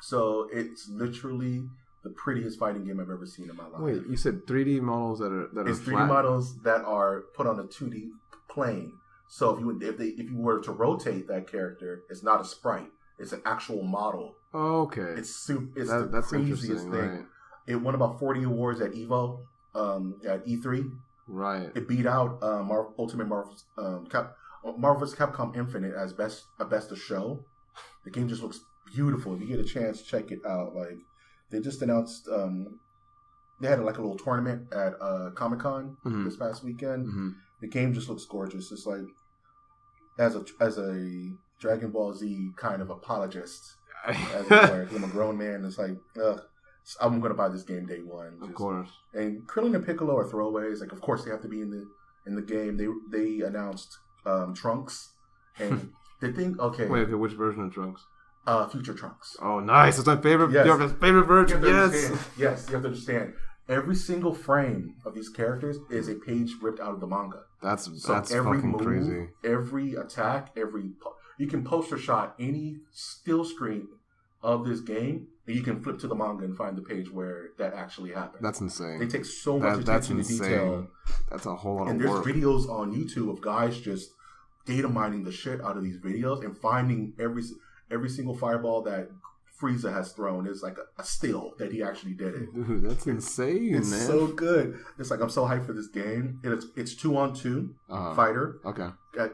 So it's literally the prettiest fighting game I've ever seen in my life. Wait, you said 3D models that are It's 3D models that are put on a 2D plane. So if you were to rotate that character, it's not a sprite; it's an actual model. Oh, okay. It's the craziest thing. Right. It won about 40 awards at Evo, at E3. Right. It beat out Marvel's Capcom Infinite as best of show. The game just looks beautiful. If you get a chance, check it out. Like they just announced, they had like a little tournament at Comic-Con this past weekend. Mm-hmm. The game just looks gorgeous. It's like as a Dragon Ball Z kind of apologist, I'm a grown man. It's like, I'm gonna buy this game day one. Of course. And Krillin and Piccolo are throwaways. Like, of course, they have to be in the game. They announced Trunks, and the thing. Okay, wait, which version of Trunks? Future Trunks. Oh, nice! It's my favorite. Yes. Your favorite version. Yes. Yes, you have to understand. Every single frame of these characters is a page ripped out of the manga. That's every fucking move, crazy. Every attack, you can poster shot any still screen of this game, and you can flip to the manga and find the page where that actually happened. That's insane. They take so much attention to detail. That's a whole lot of work. And there's videos on YouTube of guys just data mining the shit out of these videos and finding every single fireball that Frieza has thrown is like a still that he actually did it. Dude, that's insane, it's man. So good. It's like, I'm so hyped for this game. It's 2-on-2 fighter. Okay.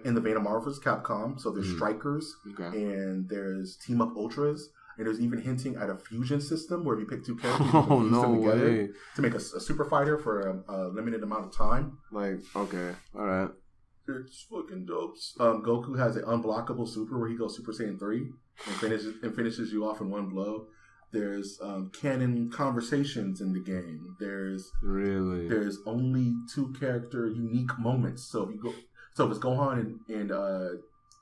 In the vein of Marvel's Capcom. So there's strikers. Okay. And there's team up ultras. And there's even hinting at a fusion system where if you pick two characters, you can fuse them together way. To make a super fighter for a limited amount of time. Like, okay. All right. It's fucking dope. Goku has an unblockable super where he goes Super Saiyan 3. and finishes you off in one blow. There's canon conversations in the game. There's only 2 character unique moments. So if it's Gohan and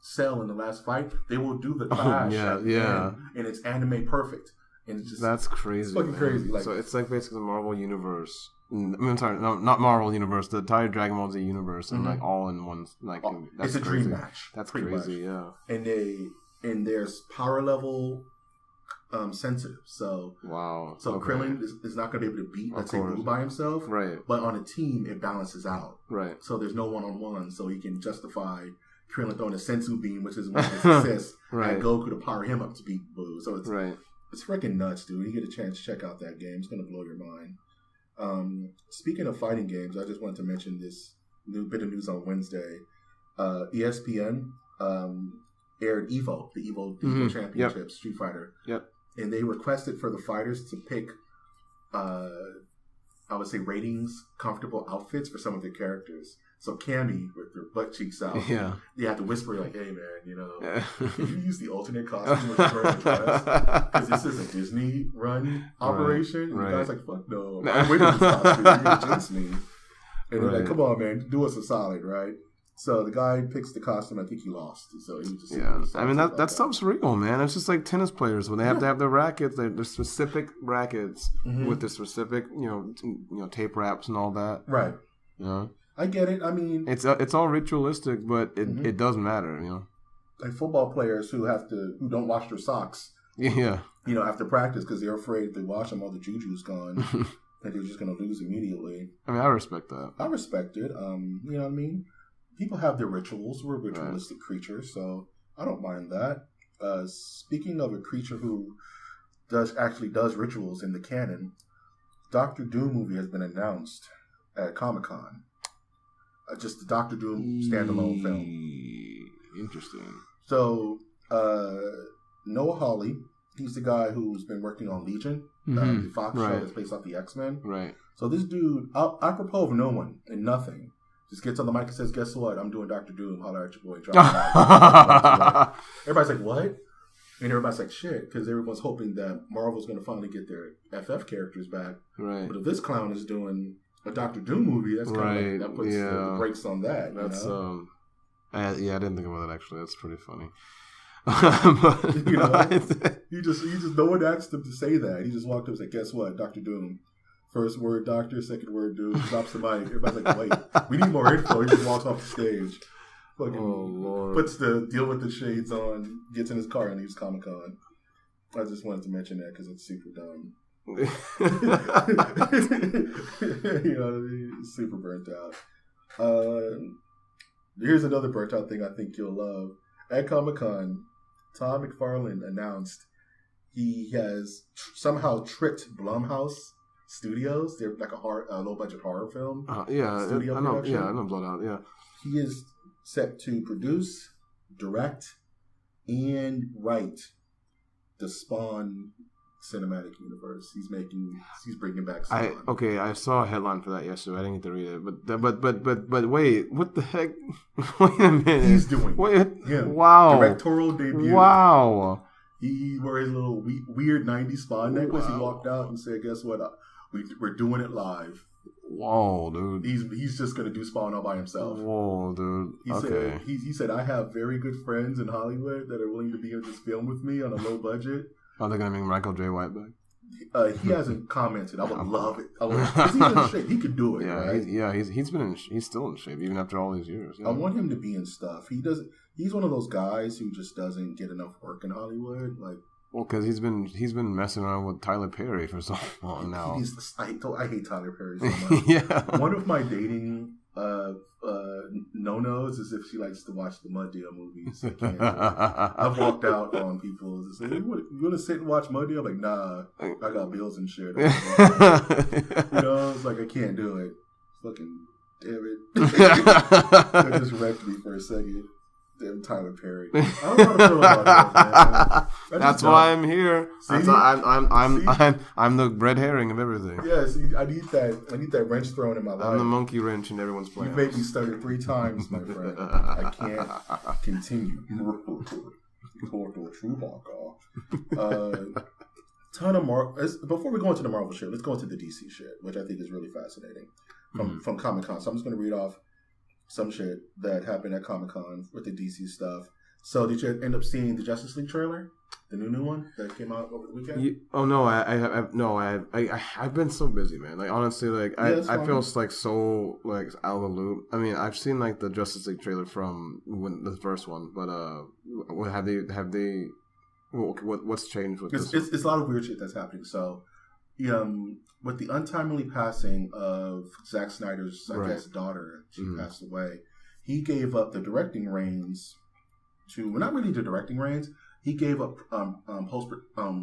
Cell in the last fight, they will do the clash. And it's anime perfect. And it's just that's crazy. It's fucking crazy. Like, so it's like basically the Marvel universe. I'm sorry, no, not Marvel universe. The entire Dragon Ball Z universe, and like all in one. Like it's a dream match. That's crazy. Much. Yeah. And there's power level sensitive. So So Krillin is not going to be able to beat, let's say, Boo by himself. Right. But on a team, it balances out. Right. So there's no one-on-one, so he can justify Krillin throwing a sensu beam, which is one of his assists, and Goku to power him up to beat Boo. So it's freaking nuts, dude. You get a chance to check out that game. It's going to blow your mind. Speaking of fighting games, I just wanted to mention this new bit of news on Wednesday. ESPN aired EVO, the EVO Championship, Street Fighter. Yep. And they requested for the fighters to pick, I would say, ratings, comfortable outfits for some of their characters. So Cammy, with her butt cheeks out, they had to whisper like, "Hey man, can you use the alternate costume with her dress? Because this is a Disney run operation." And the guy's like, "Fuck no, I'm with this costume. You're gonna jinx me." And they're like, "Come on, man, do us a solid, right?" So the guy picks the costume. I think he lost. So he just I mean that stuff's real, man. It's just like tennis players when they have to have their rackets. They're specific rackets with the specific tape wraps and all that. Right. You know. I get it. I mean, it's all ritualistic, but it does matter, you know. Like football players who don't wash their socks. Yeah. After practice because they're afraid if they wash them, all the juju's gone, and they're just gonna lose immediately. I mean, I respect that. I respect it. You know what I mean? People have their rituals. We're ritualistic creatures, so I don't mind that. Speaking of a creature who does rituals in the canon, Doctor Doom movie has been announced at Comic-Con. Just the Doctor Doom standalone film. Interesting. So, Noah Hawley, he's the guy who's been working on Legion, the Fox show that's based off the X-Men. Right. So this dude, apropos of no one and nothing, just gets on the mic and says, "Guess what? I'm doing Doctor Doom. Holler at your boy." Everybody's like, "What?" And everybody's like, "Shit," because everyone's hoping that Marvel's going to finally get their FF characters back. Right. But if this clown is doing a Doctor Doom movie, that's kind of that puts the brakes on that. That's I didn't think about that actually. That's pretty funny. He just no one asked him to say that. He just walked up and said, "Guess what? Doctor Doom." First word Doctor, second word Doom. Drops the mic. Everybody's like, "Wait, we need more info." He just walks off the stage. Fucking puts the deal with the shades on, gets in his car and leaves Comic-Con. I just wanted to mention that because it's super dumb. You know what I mean? It's super burnt out. Here's another burnt out thing I think you'll love. At Comic-Con, Todd McFarlane announced he has somehow tricked Blumhouse Studios. They're like a low budget horror film. Studio production. I know Bloodhound. Yeah, he is set to produce, direct, and write the Spawn cinematic universe. He's bringing back Spawn. I saw a headline for that yesterday. I didn't get to read it. But wait, what the heck? Wait a minute. He's doing wow. Directorial debut. Wow. He wore his little weird 90s Spawn necklace. He walked out and said, "Guess what? We're doing it live." Whoa, dude. He's just gonna do Spawn all by himself. Whoa, dude. He said, "I have very good friends in Hollywood that are willing to be in this film with me on a low budget." Are they gonna bring Michael J. White back? He hasn't commented. I would love it. Because he's in shape. He could do it. Yeah, right? He's still in shape even after all these years. Yeah. I want him to be in stuff. He's one of those guys who just doesn't get enough work in Hollywood. Well, because he's been messing around with Tyler Perry for so long now. I hate Tyler Perry so much. Yeah. One of my dating no-nos is if she likes to watch the Mud Deal movies. I've walked out on people and say, "You want to sit and watch Mud Deal?" I'm like, "Nah, I got bills and shit." It's like, I can't do it. Fucking damn it. That just wrecked me for a second. Damn Tyler Perry. I don't know how to feel about that, man. That's why I'm here. I'm the red herring of everything. Yeah, see, I need that wrench thrown in my life. I'm the monkey wrench in everyone's plan. You made me stutter 3 times, my friend. I can't continue. Talk to a Chewbacca. Ton of before we go into the Marvel shit, let's go into the DC shit, which I think is really fascinating from Comic-Con. So I'm just going to read off some shit that happened at Comic-Con with the DC stuff. So did you end up seeing the Justice League trailer? The new one that came out over the weekend? I've been so busy, man. Like, honestly, like, I feel like so, like, out of the loop. I mean, I've seen, like, the Justice League trailer from the first one, but, what's changed with this? It's a lot of weird shit that's happening. So, with the untimely passing of Zack Snyder's, I guess, daughter, she passed away, he gave up the directing reins to, not really the directing reins, he gave up post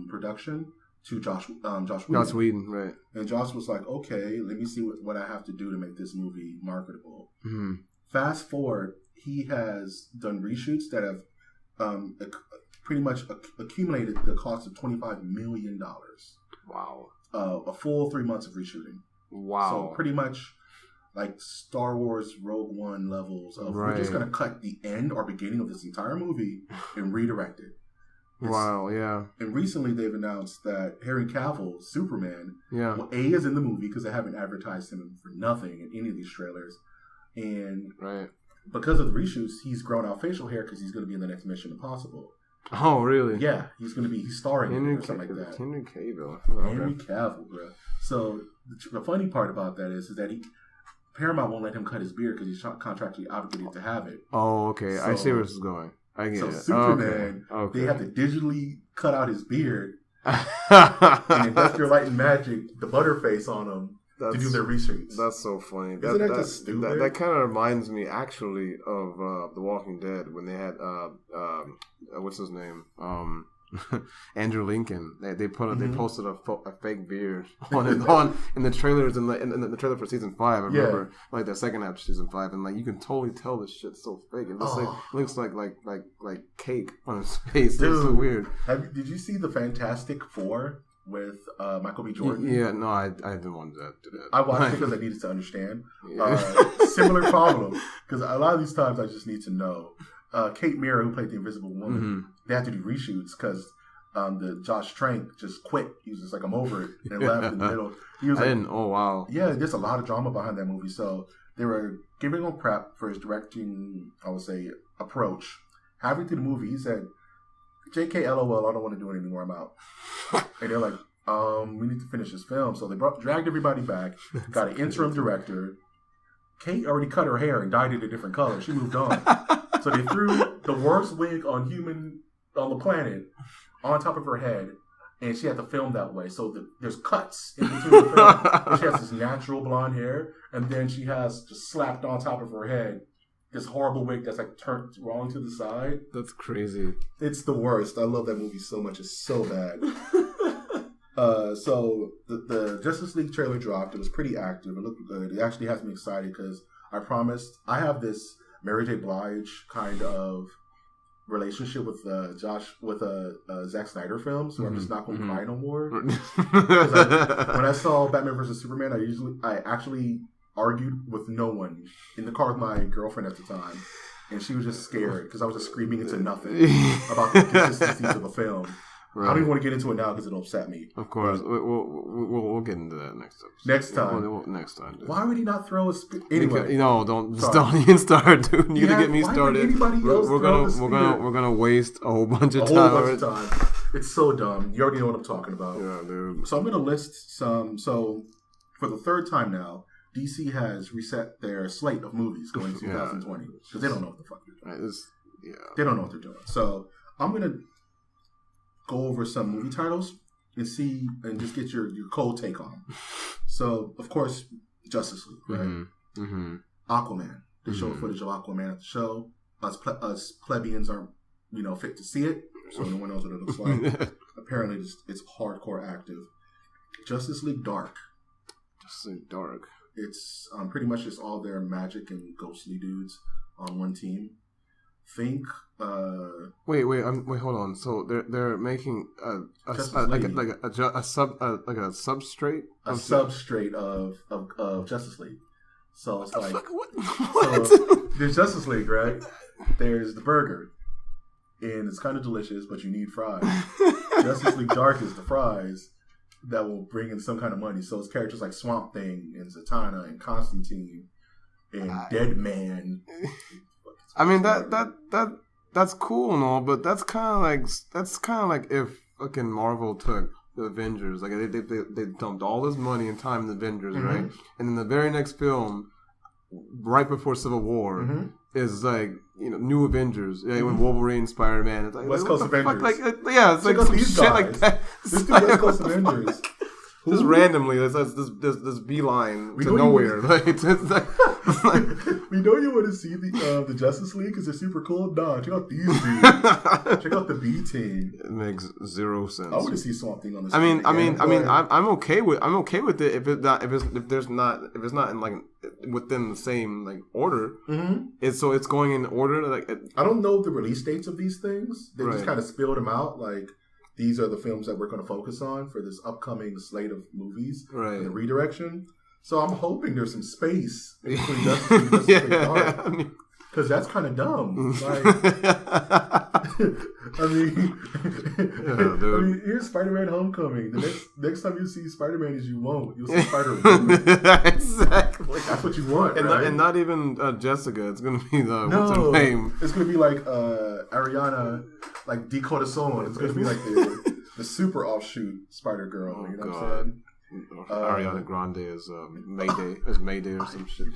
production to Josh Whedon. Joss Whedon, right? And Josh was like, "Okay, let me see what I have to do to make this movie marketable." Mm-hmm. Fast forward, he has done reshoots that have pretty much accumulated the cost of $25 million. Wow! A full 3 months of reshooting. Wow! So pretty much like Star Wars Rogue One levels of we're just going to cut the end or beginning of this entire movie and redirect it. Wow, yeah. And recently they've announced that Henry Cavill, Superman, well, A, is in the movie because they haven't advertised him for nothing in any of these trailers. And because of the reshoots, he's grown out facial hair because he's going to be in the next Mission Impossible. Oh, really? Yeah, he's starring in or something like that. Henry Cavill. Henry Cavill, bro. So the funny part about that is that Paramount won't let him cut his beard because he's contractually obligated to have it. Oh, okay. So, I see where this is going. I get it. Superman, they have to digitally cut out his beard and Industrial Light and Magic, the Butterface on him to do their research. That's so funny. Isn't that just stupid? That kind of reminds me, actually, of The Walking Dead when they had what's his name? Andrew Lincoln. They posted a fake beard in the trailers in the trailer for season 5. I remember like the second half of season 5, and like you can totally tell this shit's so fake. It looks like cake on his face. Dude, it's so weird. Did you see the Fantastic Four with Michael B. Jordan? Yeah, no, I didn't want to do that. I watched it because I needed to understand. Similar problem because a lot of these times I just need to know. Kate Mara, who played the Invisible Woman, they had to do reshoots because the Josh Trank just quit. He was just like, I'm over it, and left in the middle. He was oh, wow. Yeah, there's a lot of drama behind that movie. So they were giving him prep for his directing, I would say, approach. Halfway through the movie, he said, JK, LOL, I don't want to do it anymore, I'm out. And they're like, we need to finish this film. So they dragged everybody back, got an interim director. Kate already cut her hair and dyed it a different color. She moved on. So they threw the worst wig on the planet on top of her head, and she had to film that way. So there's cuts in between the film. She has this natural blonde hair, and then she has just slapped on top of her head this horrible wig that's like turned wrong to the side. That's crazy. It's the worst. I love that movie so much. It's so bad. So the Justice League trailer dropped. It was pretty active. It looked good. It actually has me excited because I promised I have this Mary J. Blige kind of relationship with Zack Snyder films, so I'm just not going to cry no more. When I saw Batman vs Superman, I actually argued with no one in the car with my girlfriend at the time, and she was just scared because I was just screaming into nothing about the consistencies of the film. Right. I don't even want to get into it now because it'll upset me. Of course, we'll get into that next episode. Next time. Next time. Dude. Why would he not throw a spear? Anyway, don't even start, dude. You gotta get me started. We're gonna waste a whole bunch of time. It's so dumb. You already know what I'm talking about. Yeah, dude. So I'm gonna list some. So for the third time now, DC has reset their slate of movies going to 2020 because they don't know what the fuck they're doing. They don't know what they're doing. So I'm gonna go over some movie titles and see and just get your cold take on them. So, of course, Justice League, right? Mm-hmm. Aquaman. They showed footage of Aquaman at the show. Us plebeians aren't, fit to see it, so no one knows what it looks like. Apparently, it's hardcore active. Justice League Dark. Justice League Dark. It's pretty much just all their magic and ghostly dudes on one team. Think. Wait, hold on. So they're making a substrate. A substrate of Justice League. So it's like what? So there's Justice League, right? There's the burger. and it's kind of delicious, but you need fries. Justice League Dark is the fries that will bring in some kind of money. So it's characters like Swamp Thing and Zatanna and Constantine and Deadman. I mean that's cool and all, but that's kind of like if fucking Marvel took the Avengers, like they dumped all this money and time in the Avengers, right? And in the very next film, right before Civil War, is like New Avengers, when Wolverine, Spider-Man, it's like West Coast Avengers, it's like some shit guys. like that. This is West Coast Avengers. Just randomly, there's this beeline to nowhere. It's like, we know you want to see the Justice League because they're super cool. Nah, check out these dudes. Check out the B team. It makes zero sense. I want to see something on the. I'm okay with it if it's not in like within the same like order. It's going in order. Like I don't know the release dates of these things. They just kind of spilled them out like. These are the films that we're going to focus on for this upcoming slate of movies. Right. And the redirection. So I'm hoping there's some space between Justice League Dark. Because that's kind of dumb. Like, I mean, here's Spider-Man Homecoming. The next time you see Spider-Man is you won't. You'll see Spider-Man. Exactly. That's what you want, and not even Jessica. It's going to be what's her name? It's going to be like Ariana, like Dakota Solon. It's going to be like the super offshoot Spider-Girl. You know what I'm saying? Ariana Grande is Mayday or some shit.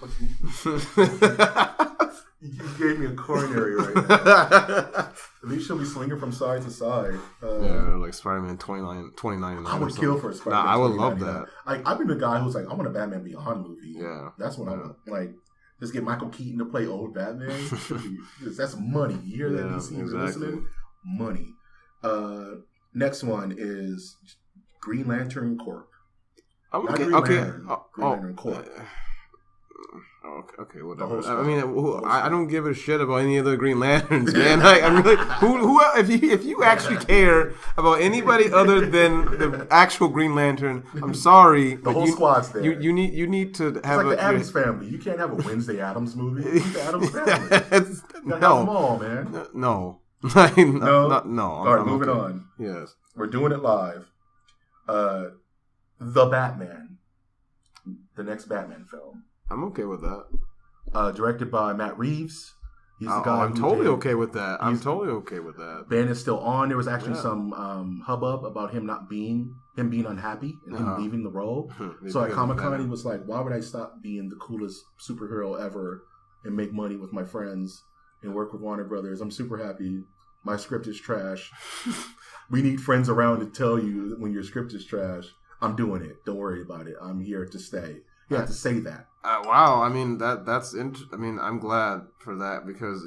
You gave me a coronary right now. At least she'll be swinging from side to side. Like Spider-Man 29. I would kill for a Spider-Man. I would love that. I've been the guy who's like, I want a Batman Beyond movie. Yeah. That's what I want. Like, just get Michael Keaton to play old Batman. That's money. You hear that, DC? Exactly. You're listening? Money. Next one is Green Lantern Corp. Okay. Green Lantern Corp. Okay, whatever. I mean, I don't give a shit about any of the Green Lanterns, man. Like, I'm really who if you actually care about anybody other than the actual Green Lantern, I'm sorry. The whole squad's there. You need to have like the Addams Family. You can't have a Wednesday Addams movie. It's the Addams Family. You gotta have them all, man. No. No. All right, moving on. Yes, we're doing it live. The Batman, the next Batman film. I'm okay with that. Directed by Matt Reeves. He's the guy. I'm totally okay with that. Totally okay with that. Ben is still on. There was actually some hubbub about him being unhappy and him leaving the role. So at Comic-Con, he was like, "Why would I stop being the coolest superhero ever and make money with my friends and work with Warner Brothers? I'm super happy. My script is trash. We need friends around to tell you that when your script is trash. I'm doing it. Don't worry about it. I'm here to stay." You have to say that. Wow. I mean, that's interesting. I mean, I'm glad for that because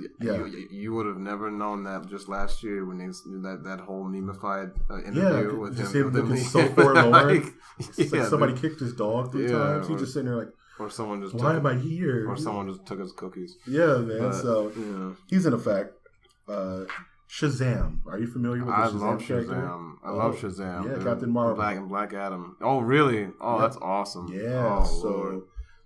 you would have never known that just last year when that whole memeified interview with him looking so forlorn. Like somebody kicked his dog 3 times. He's just sitting there like, or someone just why am I here? Or someone just took his cookies. Yeah, man. So he's in effect. Shazam. Are you familiar with the Shazam character? I love Shazam. Yeah, Captain Marvel. Black Adam. Oh, really? Oh, that's awesome. Yeah. So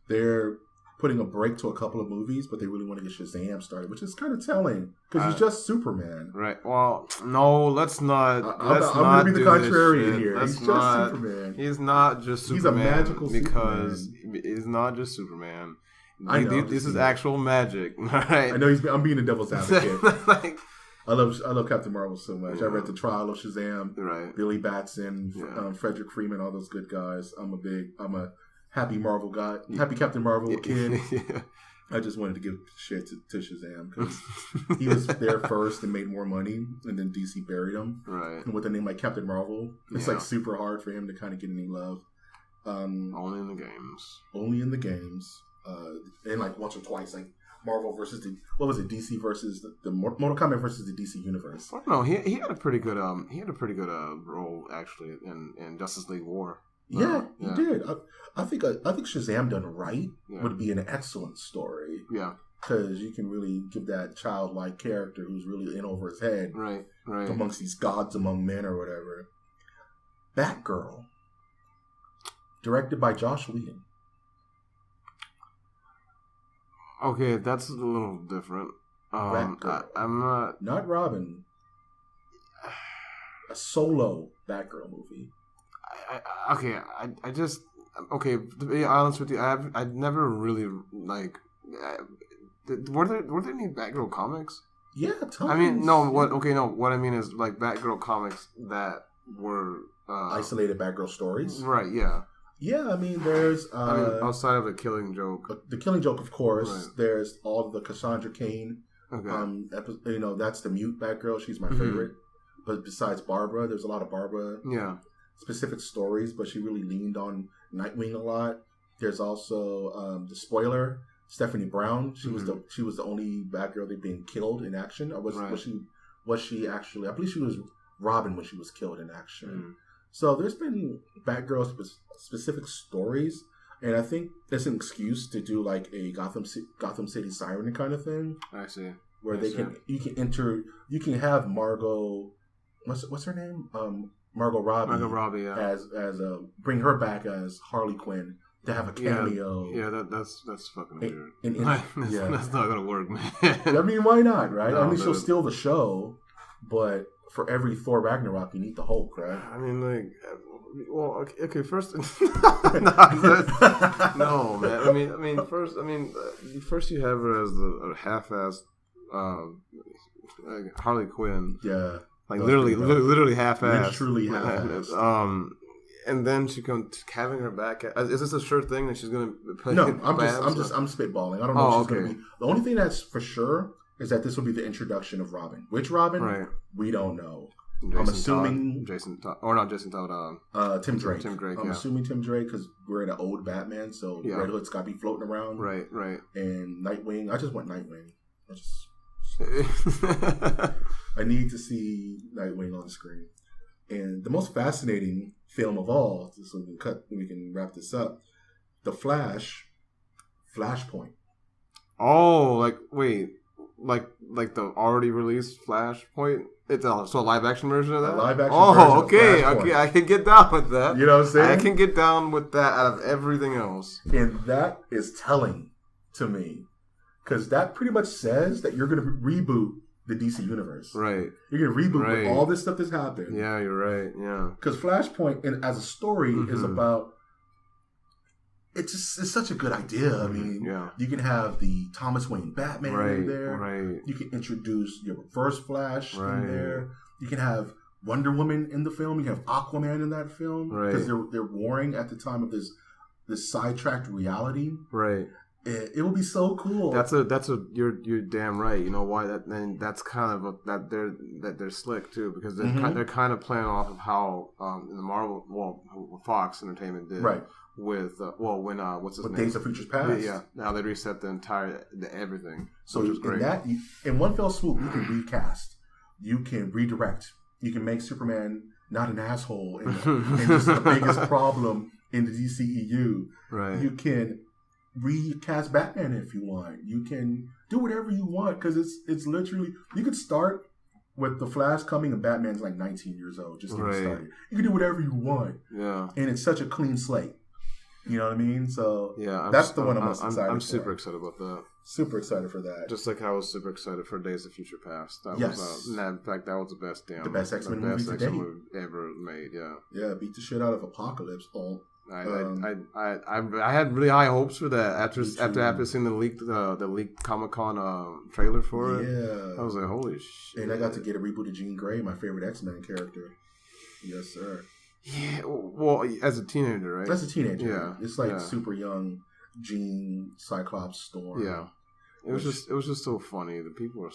they're putting a break to a couple of movies, but they really want to get Shazam started, which is kind of telling because he's just Superman. Right. Well, no, let's not. I'm going to be the contrarian here. He's just Superman. He's not just Superman. He's a magical because he's not just Superman. I know. This is actual magic. Right? I know. I'm being a devil's advocate. I love Captain Marvel so much. Yeah. I read The Trial of Shazam, right? Billy Batson, Frederick Freeman, all those good guys. I'm a happy Marvel guy, happy Captain Marvel kid. I just wanted to give shit to Shazam because he was there first and made more money, and then DC buried him. Right. And with a name like Captain Marvel, it's like super hard for him to kind of get any love. Only in the games. Only in the games. And like once or twice, like Marvel versus DC versus the Mortal Kombat versus the DC universe. I don't know. He had a pretty good role actually in Justice League War. Yeah, he did. I think Shazam done right would be an excellent story. Yeah, because you can really give that childlike character who's really in over his head, right, amongst these gods among men or whatever. Batgirl, directed by Josh Whedon. Okay, that's a little different. I'm not Robin. a solo Batgirl movie. Okay, to be honest with you, I've never really like. Were there any Batgirl comics? Yeah, tons. I mean, no. What I mean is like Batgirl comics that were isolated Batgirl stories. Right. Yeah. Yeah, I mean, there's. Outside of the Killing Joke. The Killing Joke, of course. Right. There's all of the Cassandra Cain. Okay. That's the mute Batgirl. She's my favorite. But besides Barbara, there's a lot of Barbara. Yeah. Specific stories, but she really leaned on Nightwing a lot. There's also the spoiler, Stephanie Brown. She was the only Batgirl that being killed in action. Or was she actually? I believe she was Robin when she was killed in action. Mm. So there's been Batgirl specific stories, and I think there's an excuse to do like a Gotham City Siren kind of thing. I see. Where you can have Margot. What's her name? Margot Robbie. Margot Robbie, yeah. As bring her back as Harley Quinn to have a cameo. Yeah, that's fucking weird. Yeah, that's not gonna work, man. I mean, why not, right? No, I mean, she'll steal the show, but for every Thor Ragnarok, you need the Hulk, right? I mean, like, well, okay, first, no, man. First you have her as the half-assed Harley Quinn. Yeah. Like literally half-assed. Truly half-assed. And then she comes having her back. Is this a sure thing that she's gonna play? No, I'm spitballing. I don't know if she's gonna be. The only thing that's for sure is that this will be the introduction of Robin. Which Robin? Right. We don't know. I'm assuming Jason Todd. Tim Drake. Tim Drake. I'm assuming Tim Drake because we're in an old Batman, so Red Hood's got to be floating around. Right. And Nightwing. I just want Nightwing. I need to see Nightwing on the screen. And the most fascinating film of all, so we can wrap this up, The Flash, Flashpoint. Oh, like the already released Flashpoint? It's a live action version of that? A live action version. Oh, okay, I can get down with that. You know what I'm saying? I can get down with that out of everything else. And that is telling to me. Because that pretty much says that you're going to reboot the DC universe. Right. You're going to reboot with all this stuff that's happened. Yeah, you're right. Yeah. Because Flashpoint, as a story, is about... It's such a good idea. I mean, you can have the Thomas Wayne Batman in there. Right. You can introduce your Reverse Flash in there. You can have Wonder Woman in the film. You can have Aquaman in that film. Right. Because they're warring at the time of this sidetracked reality. Right. It will be so cool. You're damn right. You know why that? And that's kind of that they're slick too because they're kind of playing off of how the Marvel Fox Entertainment did with what's his name? Days of Future Past. Yeah. Now they reset the everything. So which was great. In one fell swoop, you can recast, you can redirect, you can make Superman not an asshole and just the biggest problem in the DCEU. Right. You can recast Batman if you want. You can do whatever you want because it's literally you could start with the Flash coming and Batman's like 19 years old just getting started. You can do whatever you want. Yeah, and it's such a clean slate. You know what I mean? So yeah, that's the one I'm most excited for. I'm super excited about that. Super excited for that. Just like I was super excited for Days of Future Past. In fact, that was the best X-Men movie to date ever made. Yeah. Yeah, beat the shit out of Apocalypse. I had really high hopes for that after seeing the leaked Comic-Con trailer for it. Yeah, I was like, holy shit! And I got to get a reboot of Jean Grey, my favorite X-Men character. Yes, sir. Yeah, well, as a teenager, right? As a teenager, yeah. It's like super young Jean, Cyclops, Storm. Yeah, it was just so funny. The people were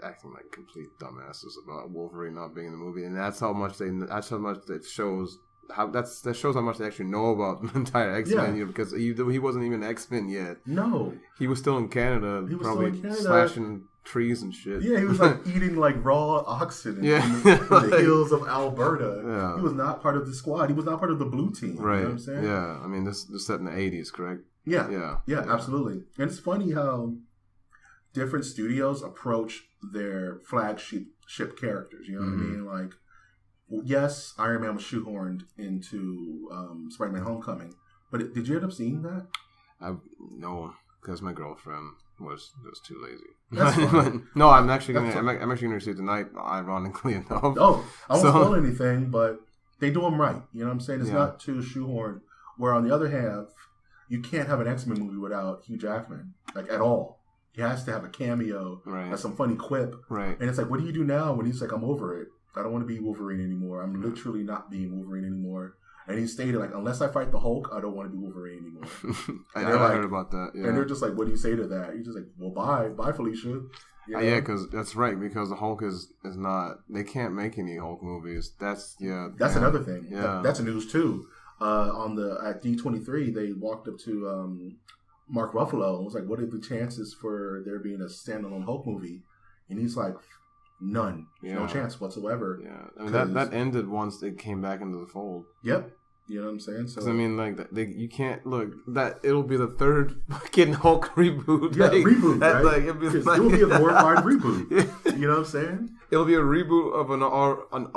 acting like complete dumbasses about Wolverine not being in the movie, and that's how much it shows. That shows how much they actually know about the entire X-Men, because he wasn't even X-Men yet. No, he was still in Canada, slashing trees and shit. Yeah, he was like eating like raw oxen in the hills of Alberta. Yeah. He was not part of the squad. He was not part of the blue team. Right. You know what I'm saying? Yeah. I mean, this is set in the 80s, correct? Yeah, absolutely. And it's funny how different studios approach their flagship characters. You know what I mean? Like, yes, Iron Man was shoehorned into Spider-Man Homecoming, but did you end up seeing that? No. because my girlfriend was just too lazy. That's fine. No, I'm actually gonna see it tonight. Ironically enough. Oh, I won't spoil anything, but they do them right. You know what I'm saying? It's not too shoehorned. Where on the other hand, you can't have an X-Men movie without Hugh Jackman, like at all. He has to have a cameo, some funny quip, right? And it's like, what do you do now when he's like, I'm over it. I don't want to be Wolverine anymore. I'm literally not being Wolverine anymore. And he stated, like, unless I fight the Hulk, I don't want to be Wolverine anymore. I heard about that. Yeah. And they're just like, what do you say to that? He's just like, well, bye, Felicia. You know? Yeah, because that's right. Because the Hulk is not. They can't make any Hulk movies. That's another thing. Yeah, that's news too. At D23, they walked up to Mark Ruffalo and was like, what are the chances for there being a standalone Hulk movie? And he's like, none. No chance whatsoever. Yeah, I mean, that ended once they came back into the fold. Yep. You know what I'm saying? So I mean, like, you can't look that. It'll be the third fucking Hulk reboot. Yeah, like, reboot. Right? Like, it will be a glorified reboot. Yeah. You know what I'm saying? It'll be a reboot of a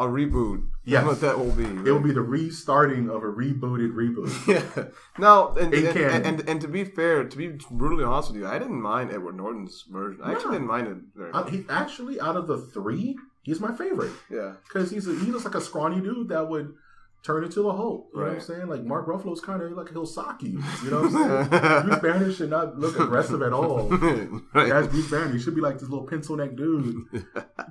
reboot. Yes. That's what that will be. Right? It will be the restarting of a rebooted reboot. Yeah. Now, and to be fair, to be brutally honest with you, I didn't mind Edward Norton's version. I actually didn't mind it very much. He actually, out of the three, he's my favorite. Yeah. Because he looks like a scrawny dude that would turn into the Hulk. You know what I'm saying? Like, Mark Ruffalo's kind of like, he'll sock you. You know what I'm saying? Bruce Banner should not look aggressive at all. That's Bruce Banner. He should be like this little pencil neck dude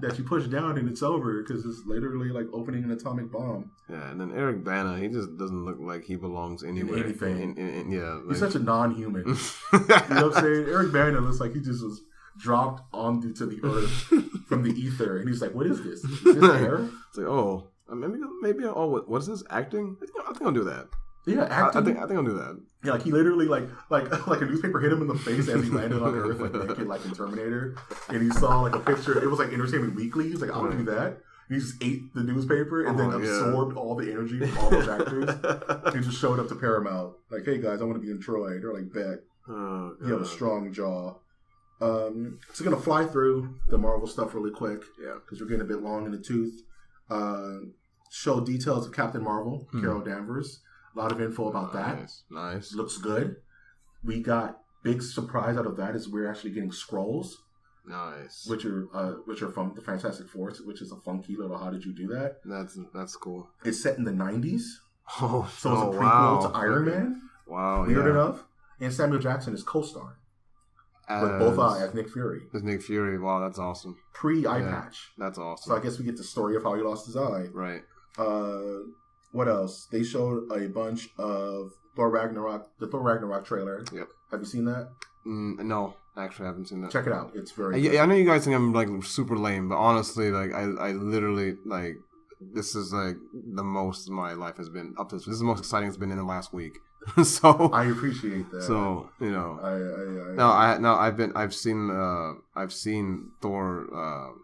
that you push down and it's over because it's literally like opening an atomic bomb. Yeah, and then Eric Bana, he just doesn't look like he belongs anywhere. In anything. Like, he's such a non-human. You know what I'm saying? Eric Bana looks like he just was dropped onto the earth from the ether. And he's like, what is this? Is this air? It's like, oh. Maybe. Oh, what's this acting? I think I'll do that. Yeah, acting. I think I'll do that. Yeah, like he literally like a newspaper hit him in the face as he landed on Earth like naked, like in Terminator, and he saw like a picture. It was like Entertainment Weekly. He's like, I'll do that. And he just ate the newspaper and then absorbed all the energy from all those actors. And just showed up to Paramount like, hey guys, I want to be in Troy. They're like, bet. You have a strong jaw. So gonna fly through the Marvel stuff really quick. Yeah, because we're getting a bit long in the tooth. Show details of Captain Marvel, Carol Danvers. A lot of info about that. Nice. Looks good. We got big surprise out of that is we're actually getting Skrulls. Nice. Which are from the Fantastic Four, which is a funky little how did you do that? That's cool. It's set in the 90s. So it's a prequel to Iron Man. Wow. Weird enough. And Samuel Jackson is co-starring. With both eyes, as Nick Fury. As Nick Fury, wow, that's awesome. Pre-eye patch. That's awesome. So I guess we get the story of how he lost his eye. Right. What else? They showed a bunch of the Thor Ragnarok trailer. Yep. Have you seen that? No, actually, I haven't seen that. Check it out. It's very good. I know you guys think I'm like super lame, but honestly, like I literally like this is like the most my life has been up to. This is the most exciting it's been in the last week. So I appreciate that. So I've seen Thor.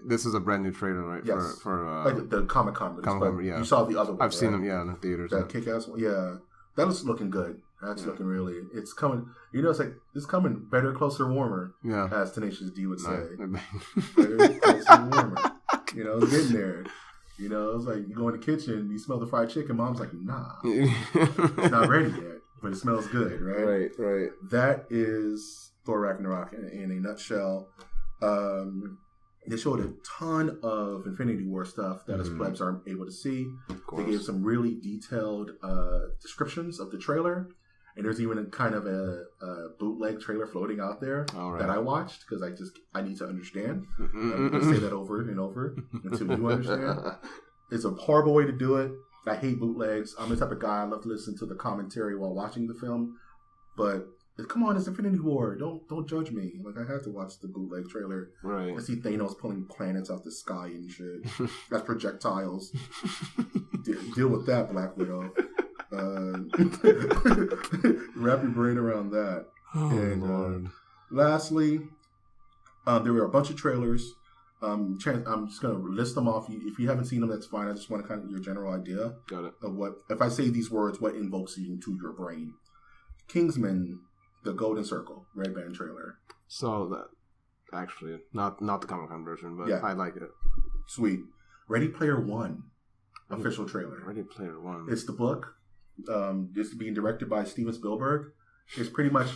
This is a brand new trailer, right? Yes. For like the Comic-Con. Yeah. You saw the other one. I've seen them, in the theaters. That kick-ass one. Yeah. That looks looking good. That's looking really. It's coming. You know, it's like it's coming better, closer, warmer. Yeah. As Tenacious D would say. Better, closer, warmer. You know, it's getting there. You know, it's like you go in the kitchen, you smell the fried chicken. Mom's like, nah, it's not ready yet, but it smells good, right? Right. That is Thor Ragnarok in a nutshell. They showed a ton of Infinity War stuff that us plebs aren't able to see. They gave some really detailed descriptions of the trailer. And there's even a kind of a bootleg trailer floating out there that I watched because I need to understand. I'm going to say that over and over until you understand. It's a horrible way to do it. I hate bootlegs. I'm the type of guy I love to listen to the commentary while watching the film. But come on, it's Infinity War. Don't judge me. Like I had to watch the bootleg trailer. Right. I see Thanos pulling planets out the sky and shit. That's projectiles. Deal with that, Black Widow. Wrap your brain around that. Lord. Lastly, there were a bunch of trailers. I'm just going to list them off. If you haven't seen them, that's fine. I just want to kind of get your general idea. Got it. Of what, if I say these words, what invokes you into your brain. Kingsman, The Golden Circle, Red Band trailer. So that actually not the Comic-Con version, but I like it. Sweet. Ready Player One, official trailer. Ready Player One. It's the book. It's being directed by Steven Spielberg. It's pretty much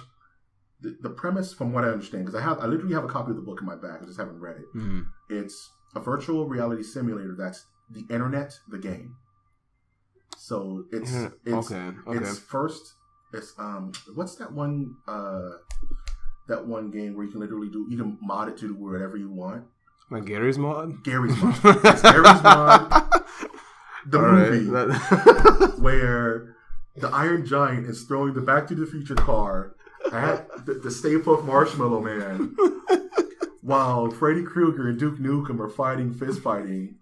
the premise, from what I understand, because I literally have a copy of the book in my bag. I just haven't read it. Mm-hmm. It's a virtual reality simulator that's the internet, the game. So it's first. It's what's that one game where you can literally you can mod it to do whatever you want. Like Gary's Mod? Gary's Mod. It's Gary's Mod. The movie where the Iron Giant is throwing the Back to the Future car at the Stay Puft Marshmallow Man while Freddy Krueger and Duke Nukem are fist fighting,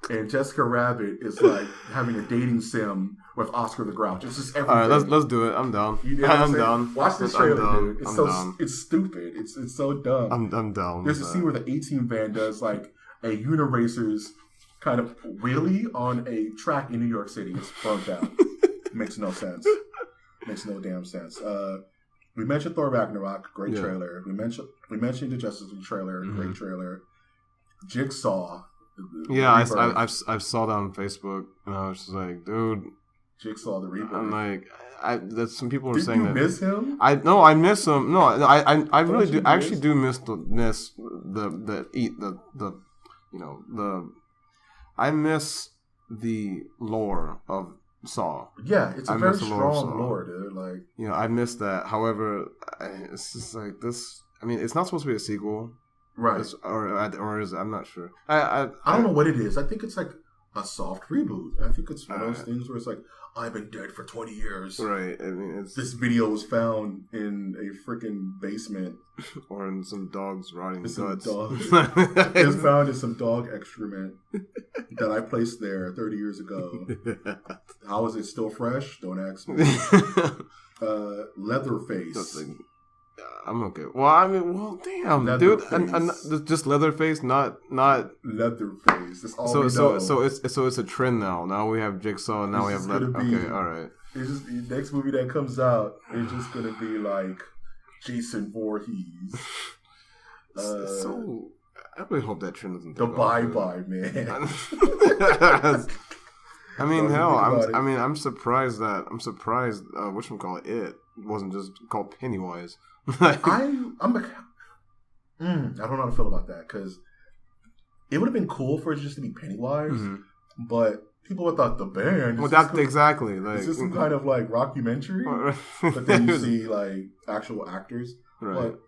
and Jessica Rabbit is like having a dating sim with Oscar the Grouch. It's just everything. All right, let's do it. I'm down. I'm down. Watch this trailer, dude. It's stupid. It's so dumb. I'm down. There's a scene where the A-Team band does like a Uniracers kind of wheelie on a track in New York City. It's bugged out. Makes no sense. Makes no damn sense. We mentioned Thor Ragnarok, great trailer. We mentioned the Justice League trailer, great trailer. Jigsaw. I've saw that on Facebook, and I was just like, dude, Jigsaw the Rebirth. I'm like, that's some people were saying that. Did you miss him? I miss him. No, I really do. I actually do miss I miss the lore of Saw. Yeah, it's a very strong lore, dude. Like, I miss that. However, it's just like this. I mean, it's not supposed to be a sequel. Right. Or is it? I'm not sure. I don't know what it is. I think it's like a soft reboot. I think it's one of those things where it's like, I've been dead for 20 years. Right. I mean, this video was found in a freaking basement. Or in some dog's rotting guts. It was found in some dog excrement that I placed there 30 years ago. How is it still fresh? Don't ask me. Leatherface. I'm okay. Well, damn, Leatherface. Dude, and just Leatherface, not Leatherface. That's all we know. So it's a trend now. Now we have Jigsaw. Now we have Leatherface. Okay, all right. It's just the next movie that comes out. It's just gonna be like Jason Voorhees. So I really hope that trend doesn't. The bye man. I mean, hell, I'm surprised that whatchamacallit, it wasn't just called Pennywise. I don't know how to feel about that, because it would have been cool for it just to be Pennywise, but people would have thought the band. Well, that's exactly. Like, is this some kind of like rockumentary? But then you see like actual actors. Right. But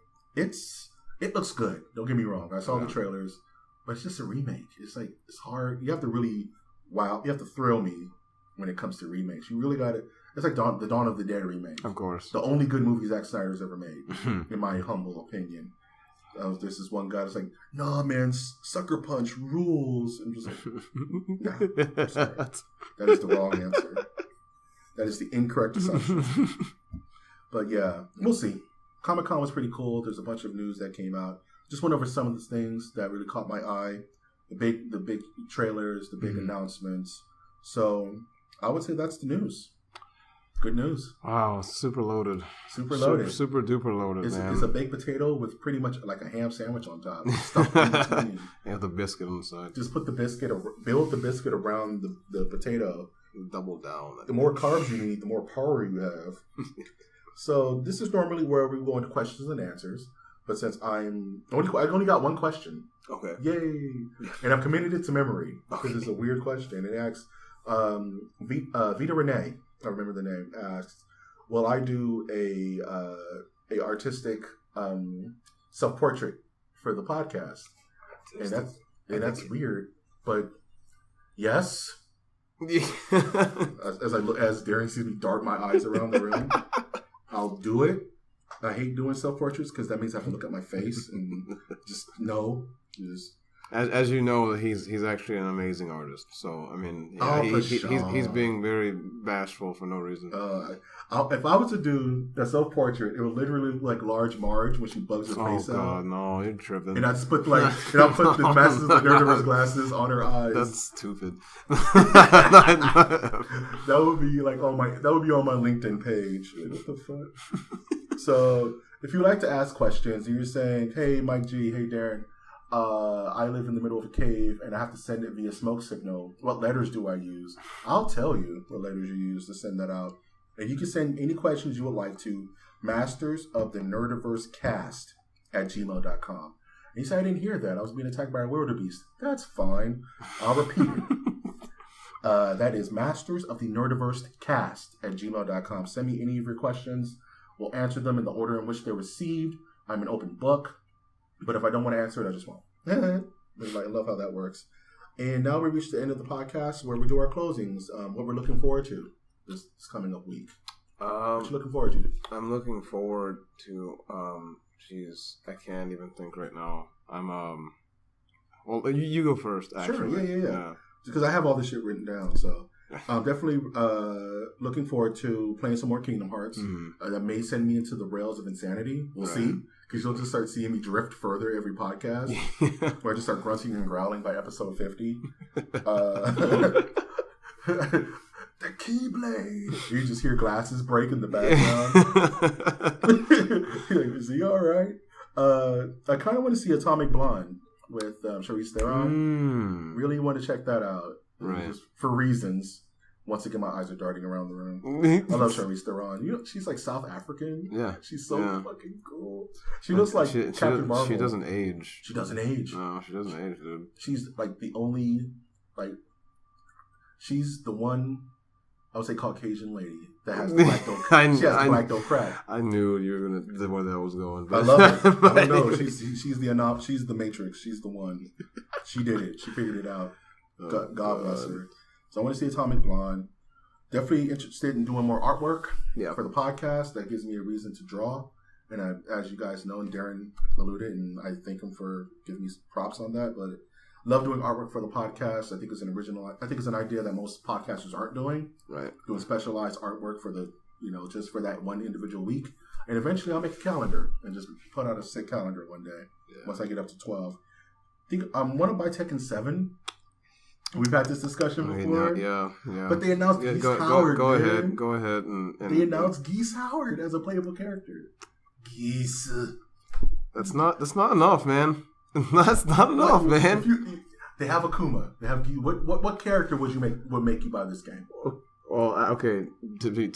it looks good. Don't get me wrong. I saw the trailers, but it's just a remake. It's like, it's hard. You have to really you have to thrill me when it comes to remakes. You really got to. It's like the Dawn of the Dead remake. Of course. The only good movie Zack Snyder's ever made, in my humble opinion. There's this one guy that's like, nah, man, Sucker Punch rules. I'm just like, nah, I'm sorry. That is the wrong answer. That is the incorrect assumption. But yeah, we'll see. Comic-Con was pretty cool. There's a bunch of news that came out. Just went over some of the things that really caught my eye. The big trailers, the big announcements. So I would say that's the news. Good news. Wow, super loaded. Super loaded. Super duper loaded, man. It's a baked potato with pretty much like a ham sandwich on top. Stuffed in between. Yeah, the biscuit on the side. Just put build the biscuit around the potato. Double down. The more carbs you need, the more power you have. So this is normally where we go into questions and answers. But since I only got one question. Okay. Yay. And I've committed it to memory because it's a weird question. It asks, Vita Renee, I remember the name, asks, will I do a artistic self-portrait for the podcast? And that's weird, but yes. as Darren sees me dart my eyes around the room, I'll do it. I hate doing self-portraits because that means I have to look at my face and just know. As you know, he's actually an amazing artist. So I mean, he's being very bashful for no reason. If I was to do a self-portrait, it would literally look like Large Marge when she bugs her face out. Oh God, no, you're tripping. And I just put the masses of the Nerdiverse glasses on her eyes. That's stupid. That would be on my LinkedIn page. What the fuck? So if you like to ask questions and you're saying, hey Mike G, hey Darren, I live in the middle of a cave and I have to send it via smoke signal. What letters do I use? I'll tell you what letters you use to send that out. And you can send any questions you would like to Masters of the Nerdiverse Cast at gmail.com. And he said, I didn't hear that. I was being attacked by a wildebeest. That's fine. I'll repeat it. That is Masters of the Nerdiverse Cast at gmail.com. Send me any of your questions. We'll answer them in the order in which they're received. I'm an open book. But if I don't want to answer it, I just won't. I love how that works. And now we reach the end of the podcast where we do our closings. What we're looking forward to this coming up week. What you looking forward to? I'm looking forward to I can't even think right now. Well, you go first, actually. Sure, yeah. Because I have all this shit written down, so I'm definitely looking forward to playing some more Kingdom Hearts. Mm-hmm. That may send me into the rails of insanity. We'll see. Because you'll just start seeing me drift further every podcast. Where I just start grunting and growling by episode 50. The Keyblade. You just hear glasses break in the background. Is he all right? I kind of want to see Atomic Blonde with Charlize Theron. Really want to check that out. Right. Just for reasons. Once again, my eyes are darting around the room. I love Charlize Theron. You know, she's like South African. Yeah. She's so fucking cool. She looks like Captain Marvel. She doesn't age. She doesn't age. No, she doesn't age, dude. She's like the only, she's the one, I would say, Caucasian lady that has galacto crack. I knew you were the one that was going. I love it. I don't know. She's the Matrix. She's the one. She did it. She figured it out. God bless her. So I want to see Atomic Blonde. Definitely interested in doing more artwork for the podcast. That gives me a reason to draw. And as you guys know, and Darren alluded, and I thank him for giving me props on that. But love doing artwork for the podcast. I think it's an idea that most podcasters aren't doing. Right. Doing specialized artwork for just for that one individual week. And eventually I'll make a calendar and just put out a sick calendar one day once I get up to 12. I think I want to buy Tekken 7. We've had this discussion before. Yeah. But they announced Geese Howard. Go ahead. And they announced Geese Howard as a playable character. Geese. That's not enough, man. That's not enough, man. They have Akuma. They have what character would make you buy this game? Well, okay. To be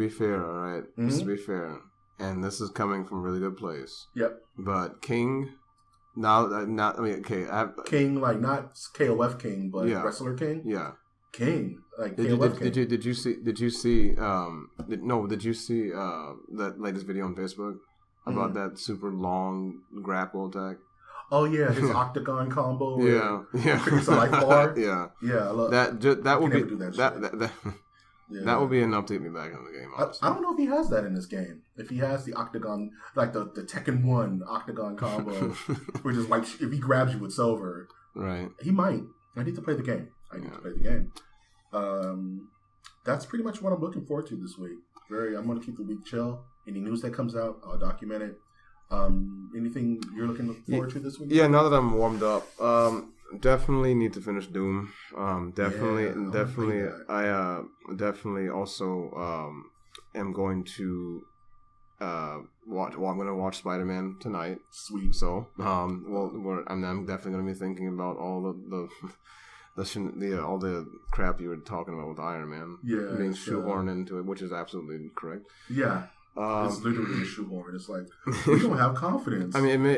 fair, all right. Mm-hmm. Just to be fair, and this is coming from a really good place. Yep. But King. Now, King, like not KOF King, but Wrestler King. Yeah, King, like Did you see that latest video on Facebook about that super long grapple attack? Oh yeah, his octagon combo. Yeah. It's a life bar. Yeah. I love that. That would be do that. That would be enough to get me back in the game. I don't know if he has that in this game. If he has the octagon, like the Tekken 1 octagon combo, which is like if he grabs you, it's over. Right. He might. I need to play the game. That's pretty much what I'm looking forward to this week. I'm going to keep the week chill. Any news that comes out, I'll document it. Anything you're looking forward to this week? Yeah, now that I'm warmed up, definitely need to finish Doom. Definitely. I definitely also am going to watch. Well, I'm going to watch Spider-Man tonight. Sweet. So, I'm definitely going to be thinking about all all the crap you were talking about with Iron Man. Yeah, being shoehorned into it, which is absolutely correct. Yeah. It's literally a shoehorn. It's like, we don't have confidence. I mean, we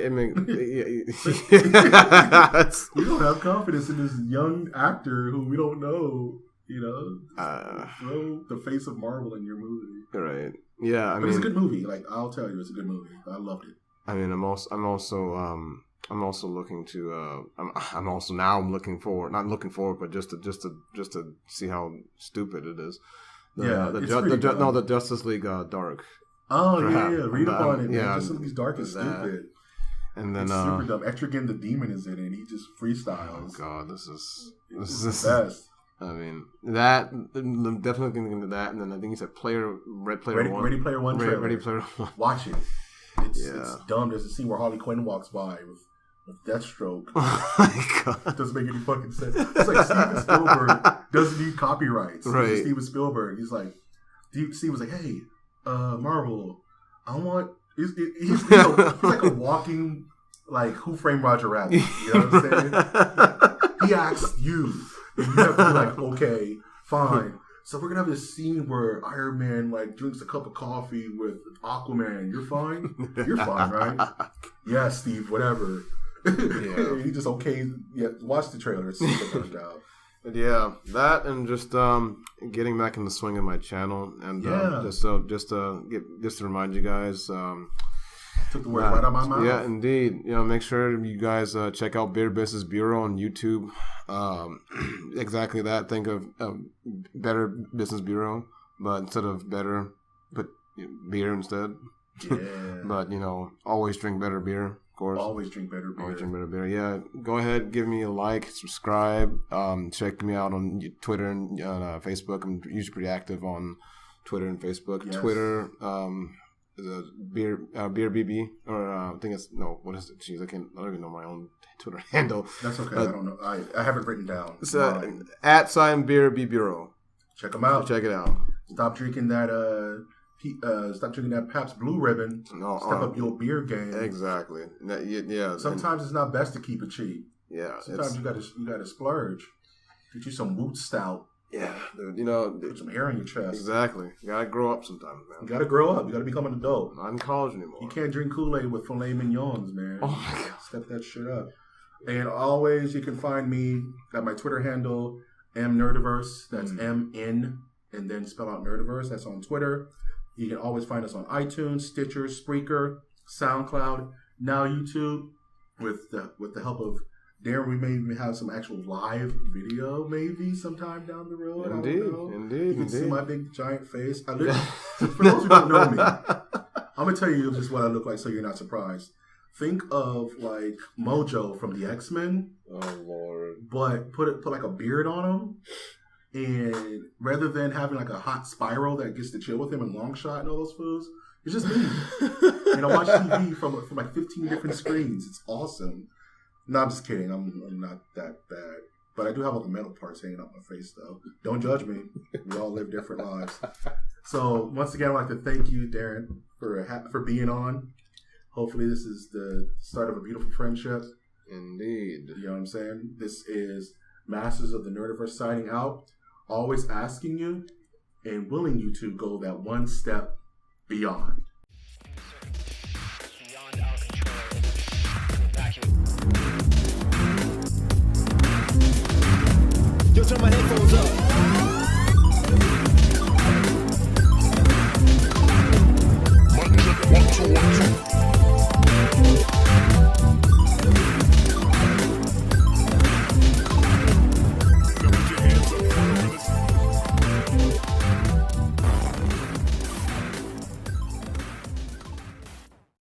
don't have confidence in this young actor who we don't know, throw the face of Marvel in your movie. Right. Yeah, but it's a good movie. Like, I'll tell you, it's a good movie. I loved it. I mean, I'm also looking to, I'm looking forward, not looking forward, but just to see how stupid it is. The Justice League Dark. Oh yeah, read up on it. Yeah, Justice League Dark is stupid. And then it's super dumb. Etrigan the Demon is in it. And he just freestyles. Oh god, this is the best. I mean, that I'm definitely thinking of that. And then I think he said Ready Player One. Ready Player One. Watch it. It's dumb. There's a scene where Harley Quinn walks by with Deathstroke. Oh my god, it doesn't make any fucking sense. It's like Steven Spielberg doesn't need copyrights. Right. Steven Spielberg. He's like, Steve was like, hey, Marvel, I want. He's like a walking, like, Who Framed Roger Rabbit? You know what I'm saying? He asks you, and you have to be like, okay, fine. So we're gonna have this scene where Iron Man like drinks a cup of coffee with Aquaman. You're fine. You're fine, right? Yeah, Steve. Whatever. Yeah. He just okay. Yeah, watch the trailer. It's super turned out. But yeah, that and just getting back in the swing of my channel, and just to remind you guys, took the word right out of my mouth. Yeah, indeed. Make sure you guys check out Beer Business Bureau on YouTube. Exactly that. Think of Better Business Bureau, but instead of better, put beer instead. Yeah. But always drink better beer. Course. Always drink better beer. Always drink better beer. Yeah, go ahead, give me a like, subscribe. Check me out on Twitter and Facebook. I'm usually pretty active on Twitter and Facebook. Yes. Twitter is a beer BB, or I think it's what is it? Jeez, I don't even know my own Twitter handle. That's okay. I don't know. I have it written down. It's @beer B Bureau. Check them out. Check it out. Stop drinking that. Stop drinking that Pabst Blue Ribbon. No, step up your beer game. Exactly. Yeah. Sometimes it's not best to keep it cheap. Yeah. Sometimes you gotta splurge. Get you some Woot Stout. Yeah, dude. Put some hair on your chest. Exactly. You gotta grow up sometimes, man. You gotta grow up. You gotta become an adult. Not in college anymore. You can't drink Kool-Aid with filet mignons, man. Oh my god. Step that shit up. And always, you can find me at my Twitter handle, Nerdiverse. That's MN, and then spell out Nerdiverse. That's on Twitter. You can always find us on iTunes, Stitcher, Spreaker, SoundCloud, now YouTube. With the help of Darren, we may even have some actual live video maybe sometime down the road. Indeed. You can see my big giant face. For those who don't know me, I'm gonna tell you just what I look like so you're not surprised. Think of like Mojo from the X-Men. Oh Lord! But put like a beard on him. And rather than having like a hot spiral that gets to chill with him and long shot and all those fools, it's just me. And I watch TV from like 15 different screens. It's awesome. No, I'm just kidding. I'm not that bad. But I do have all the metal parts hanging out my face, though. Don't judge me. We all live different lives. So once again, I'd like to thank you, Darren, for being on. Hopefully this is the start of a beautiful friendship. Indeed. You know what I'm saying? This is Masters of the Nerdiverse signing out. Always asking you and willing you to go that one step beyond.